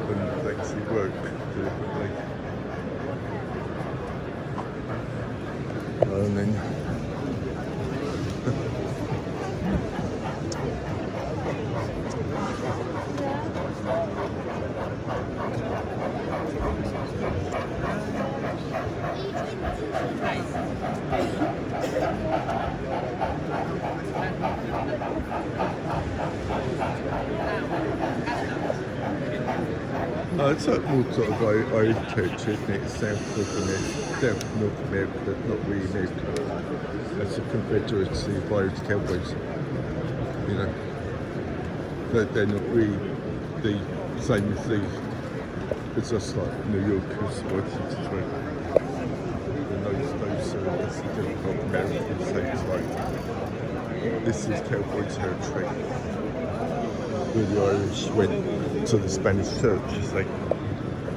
them actually work deliberately. And then it's like more sort of Irish church, isn't it? South North America, not really America. It's a confederacy of Irish cowboys. You know, they're not really the same as these. It's just like New Yorkers working through. And those that's the difficult American things like this is cowboy territory. Where the Irish went to the Spanish church, it's like,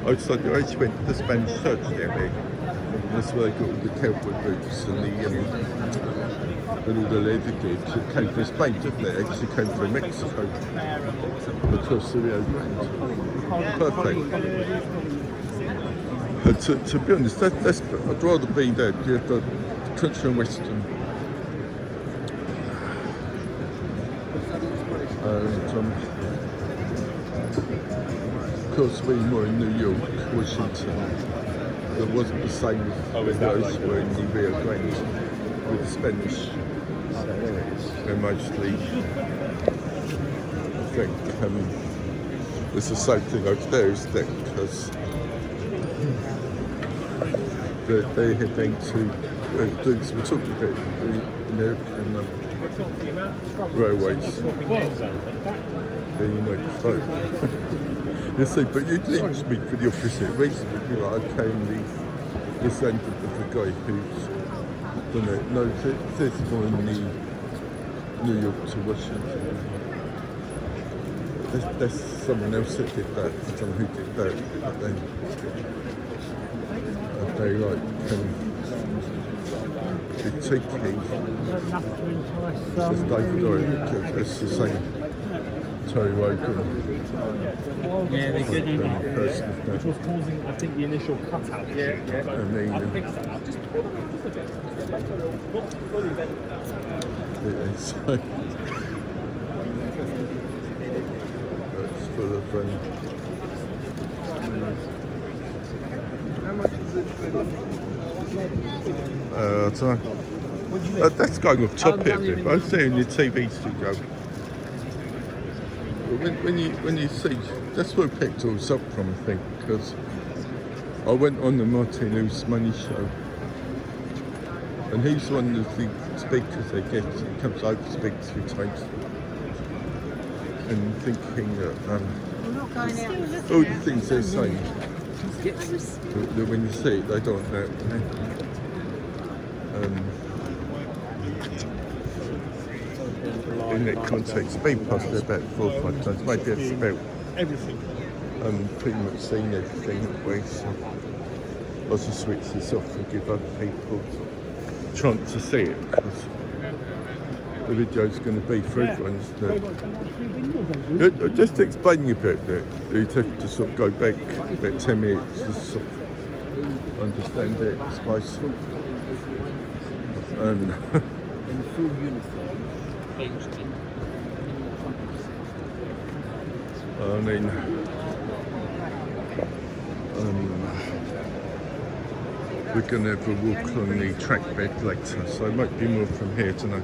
oh, it's like the Irish went to the Spanish church down there. That's where they got all the cowboy boots and all the leather goods. It came from Spain, didn't it? It actually came from Mexico across the Rio Grande. Perfect. To be honest, that's I'd rather be there. The country and western. Of course, we were in New York, Washington. It wasn't the same as those were in the Rio Grande with the Spanish. They're mostly, I think, it's the same thing over there, isn't it? Because They're heading to do some talking about the American railways. So you see, but you didn't speak for the opposite reason. You know, I came the same of the guy who's done it. No, there's one in the New York to Washington. There's someone else that did that. I don't know who did that, but then they like the tiki. It's David Owen. It's the same. Terry Wogan. Yeah, they did. Which was causing, I think, the initial cutout. And then, it's like, that's for the friend. I don't know. That's going off topic a bit, but I was saying the TV studio. When you see, that's where I picked all this up from, I think, because I went on the Martin Lewis Money Show, and he's one of the speakers they get. He comes over to speak 3 times, and thinking that all the things they're saying, that when you see it, they don't know. In that context, been past there about 4 or 5 times, maybe it's about Everything. pretty much seen everything that way, so I just switch this off and give other people a chance to see it, because the video's going to be for everyone. Just explaining a bit that you'd have to sort of go back about 10 minutes to sort of understand it, I suppose. And In full uniform. I mean, we're going to have a walk on the track bed later, so it might be more from here tonight.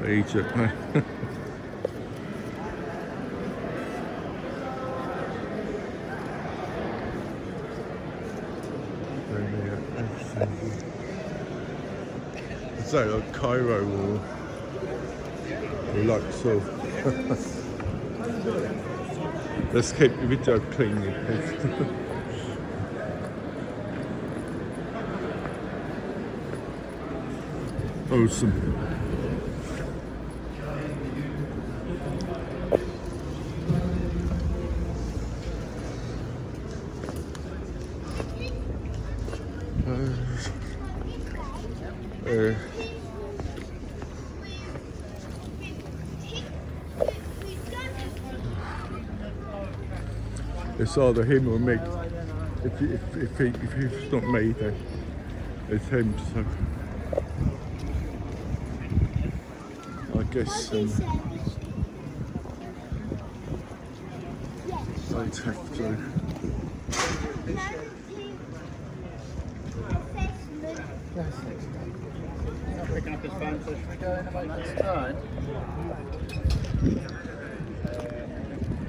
Egypt, huh? Is that like Cairo or Luxor? Let's keep the video clean. Awesome. It's either him or me. If it's not me, then it's him. So I guess I'd have to. Picking up his phone, so should we go in and make this turn?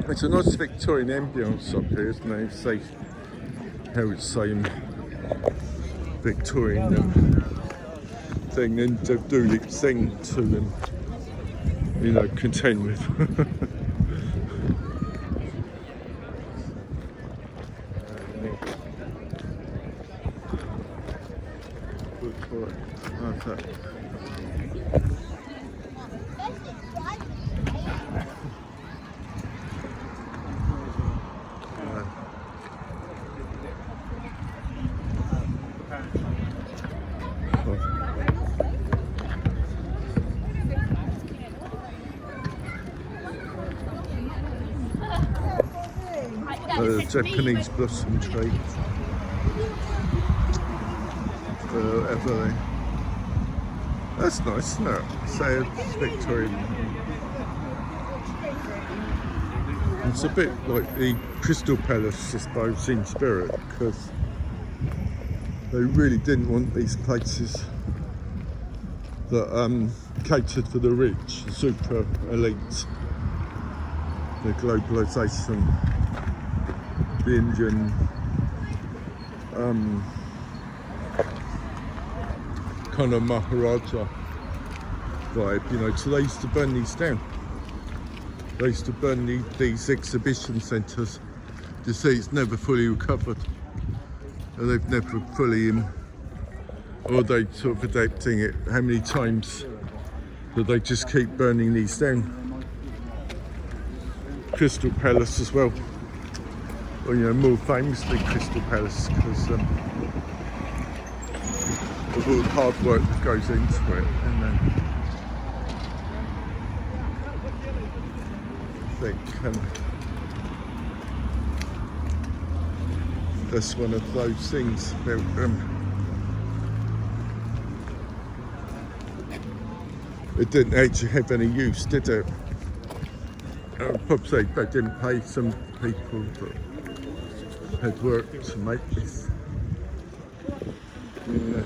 It's a nice Victorian ambience up here, isn't it? Say how it's same Victorian thing, and to do the thing to them, you know, contend with. So. Japanese blossom tree. Everything. That's nice, isn't it? Say it's Victorian. It's a bit like the Crystal Palace, I suppose, in spirit, because they really didn't want these places that catered for the rich, the super elite, the globalisation, the Indian kind of Maharaja vibe, you know. So they used to burn these down. They used to burn these exhibition centres. You see, it's never fully recovered, and they've never fully, or they sort of adapting it. How many times that they just keep burning these down? Crystal Palace as well. Well, you know, more famously Crystal Palace because of all the hard work that goes into it, and then I think that's one of those things about it didn't actually have any use, did it? Probably say they didn't pay some people that had worked to make this. Yeah.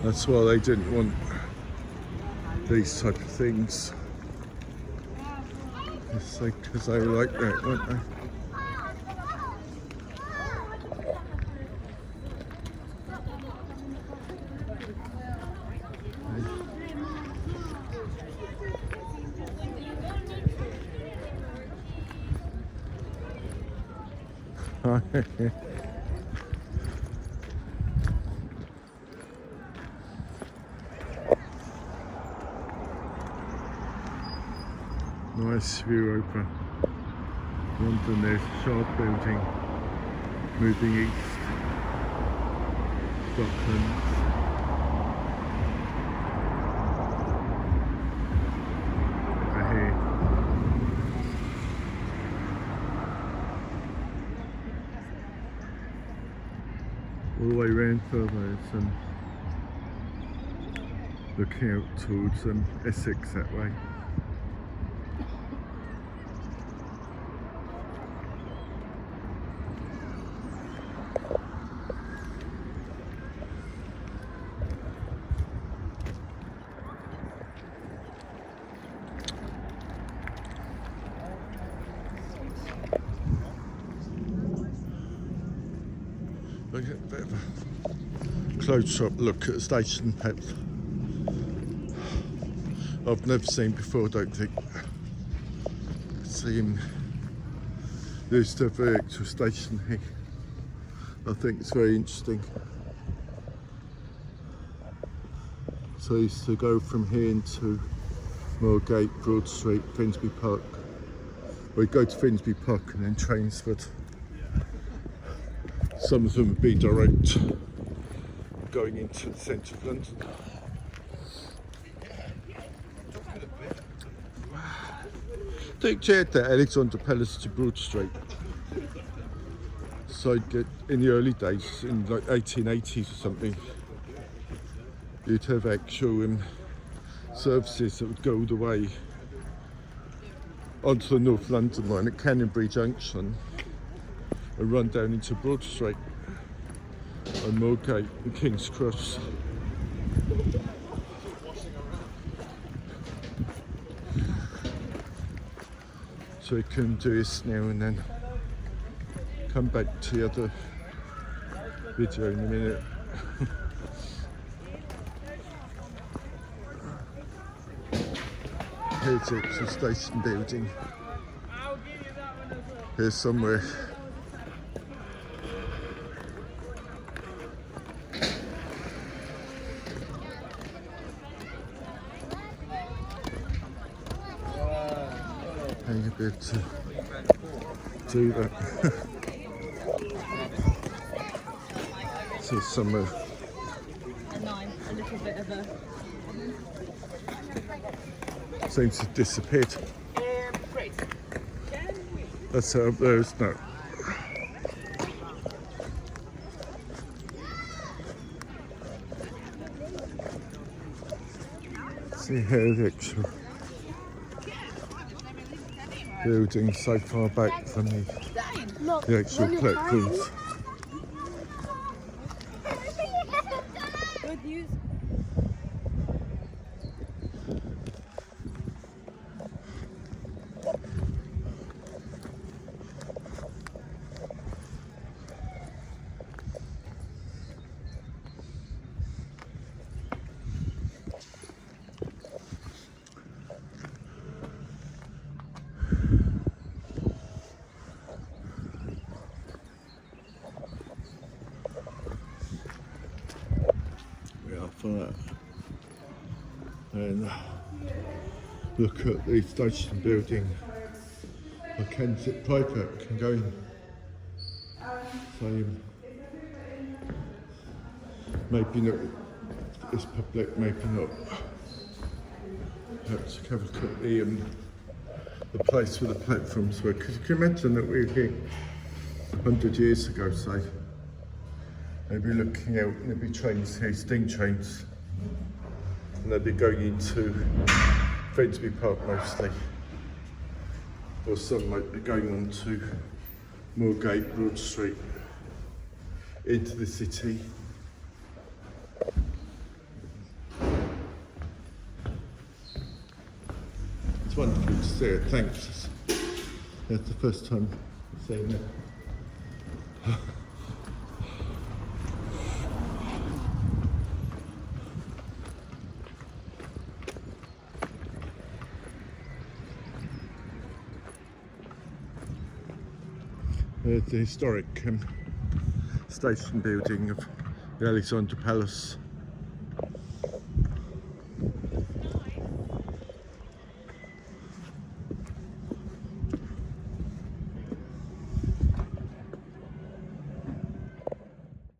That's why they didn't want these type of things. Because they were like that, weren't they? Nice view over London. There's Shard Building moving east, Docklands. Over here. All the way round further, it's looking out towards Essex that way. Look at a bit of a close-up look at station Pets. I've never seen before, I don't think. Seen this very actual station here. I think it's very interesting. So I used to go from here into Moorgate, Broad Street, Finsbury Park. We'd go to Finsbury Park and then Trainsford. Some of them would be direct going into the centre of London. Take chair to Alexandra Palace to Broad Street. So I'd get, in the early days, in like 1880s or something, you'd have actual services that would go all the way onto the North London line at Canonbury Junction and run down into Broad Street and Moorgate and King's Cross. So you can do this now and then. Come back to the other video in a minute. Here's the actual station building. Here's somewhere won't be able to do that. So some A 9, a little bit of a. seems to have disappeared. That's it up there, isn't it? See here the actual building so far back from the actual platforms. Good news. For that. And look at the station building. I can sit private, can go in. So maybe not, it's public, maybe not. Let's have a look at the place where the platforms were. Because you can imagine that we were here 100 years ago, say. They'd be looking out and there'd be trains here, steam trains, and they'd be going into Finsbury Park mostly, or some might be going on to Moorgate, Broad Street, into the city. It's wonderful to see it, thanks. That's the first time seeing it. The historic station building of the Alexandra Palace.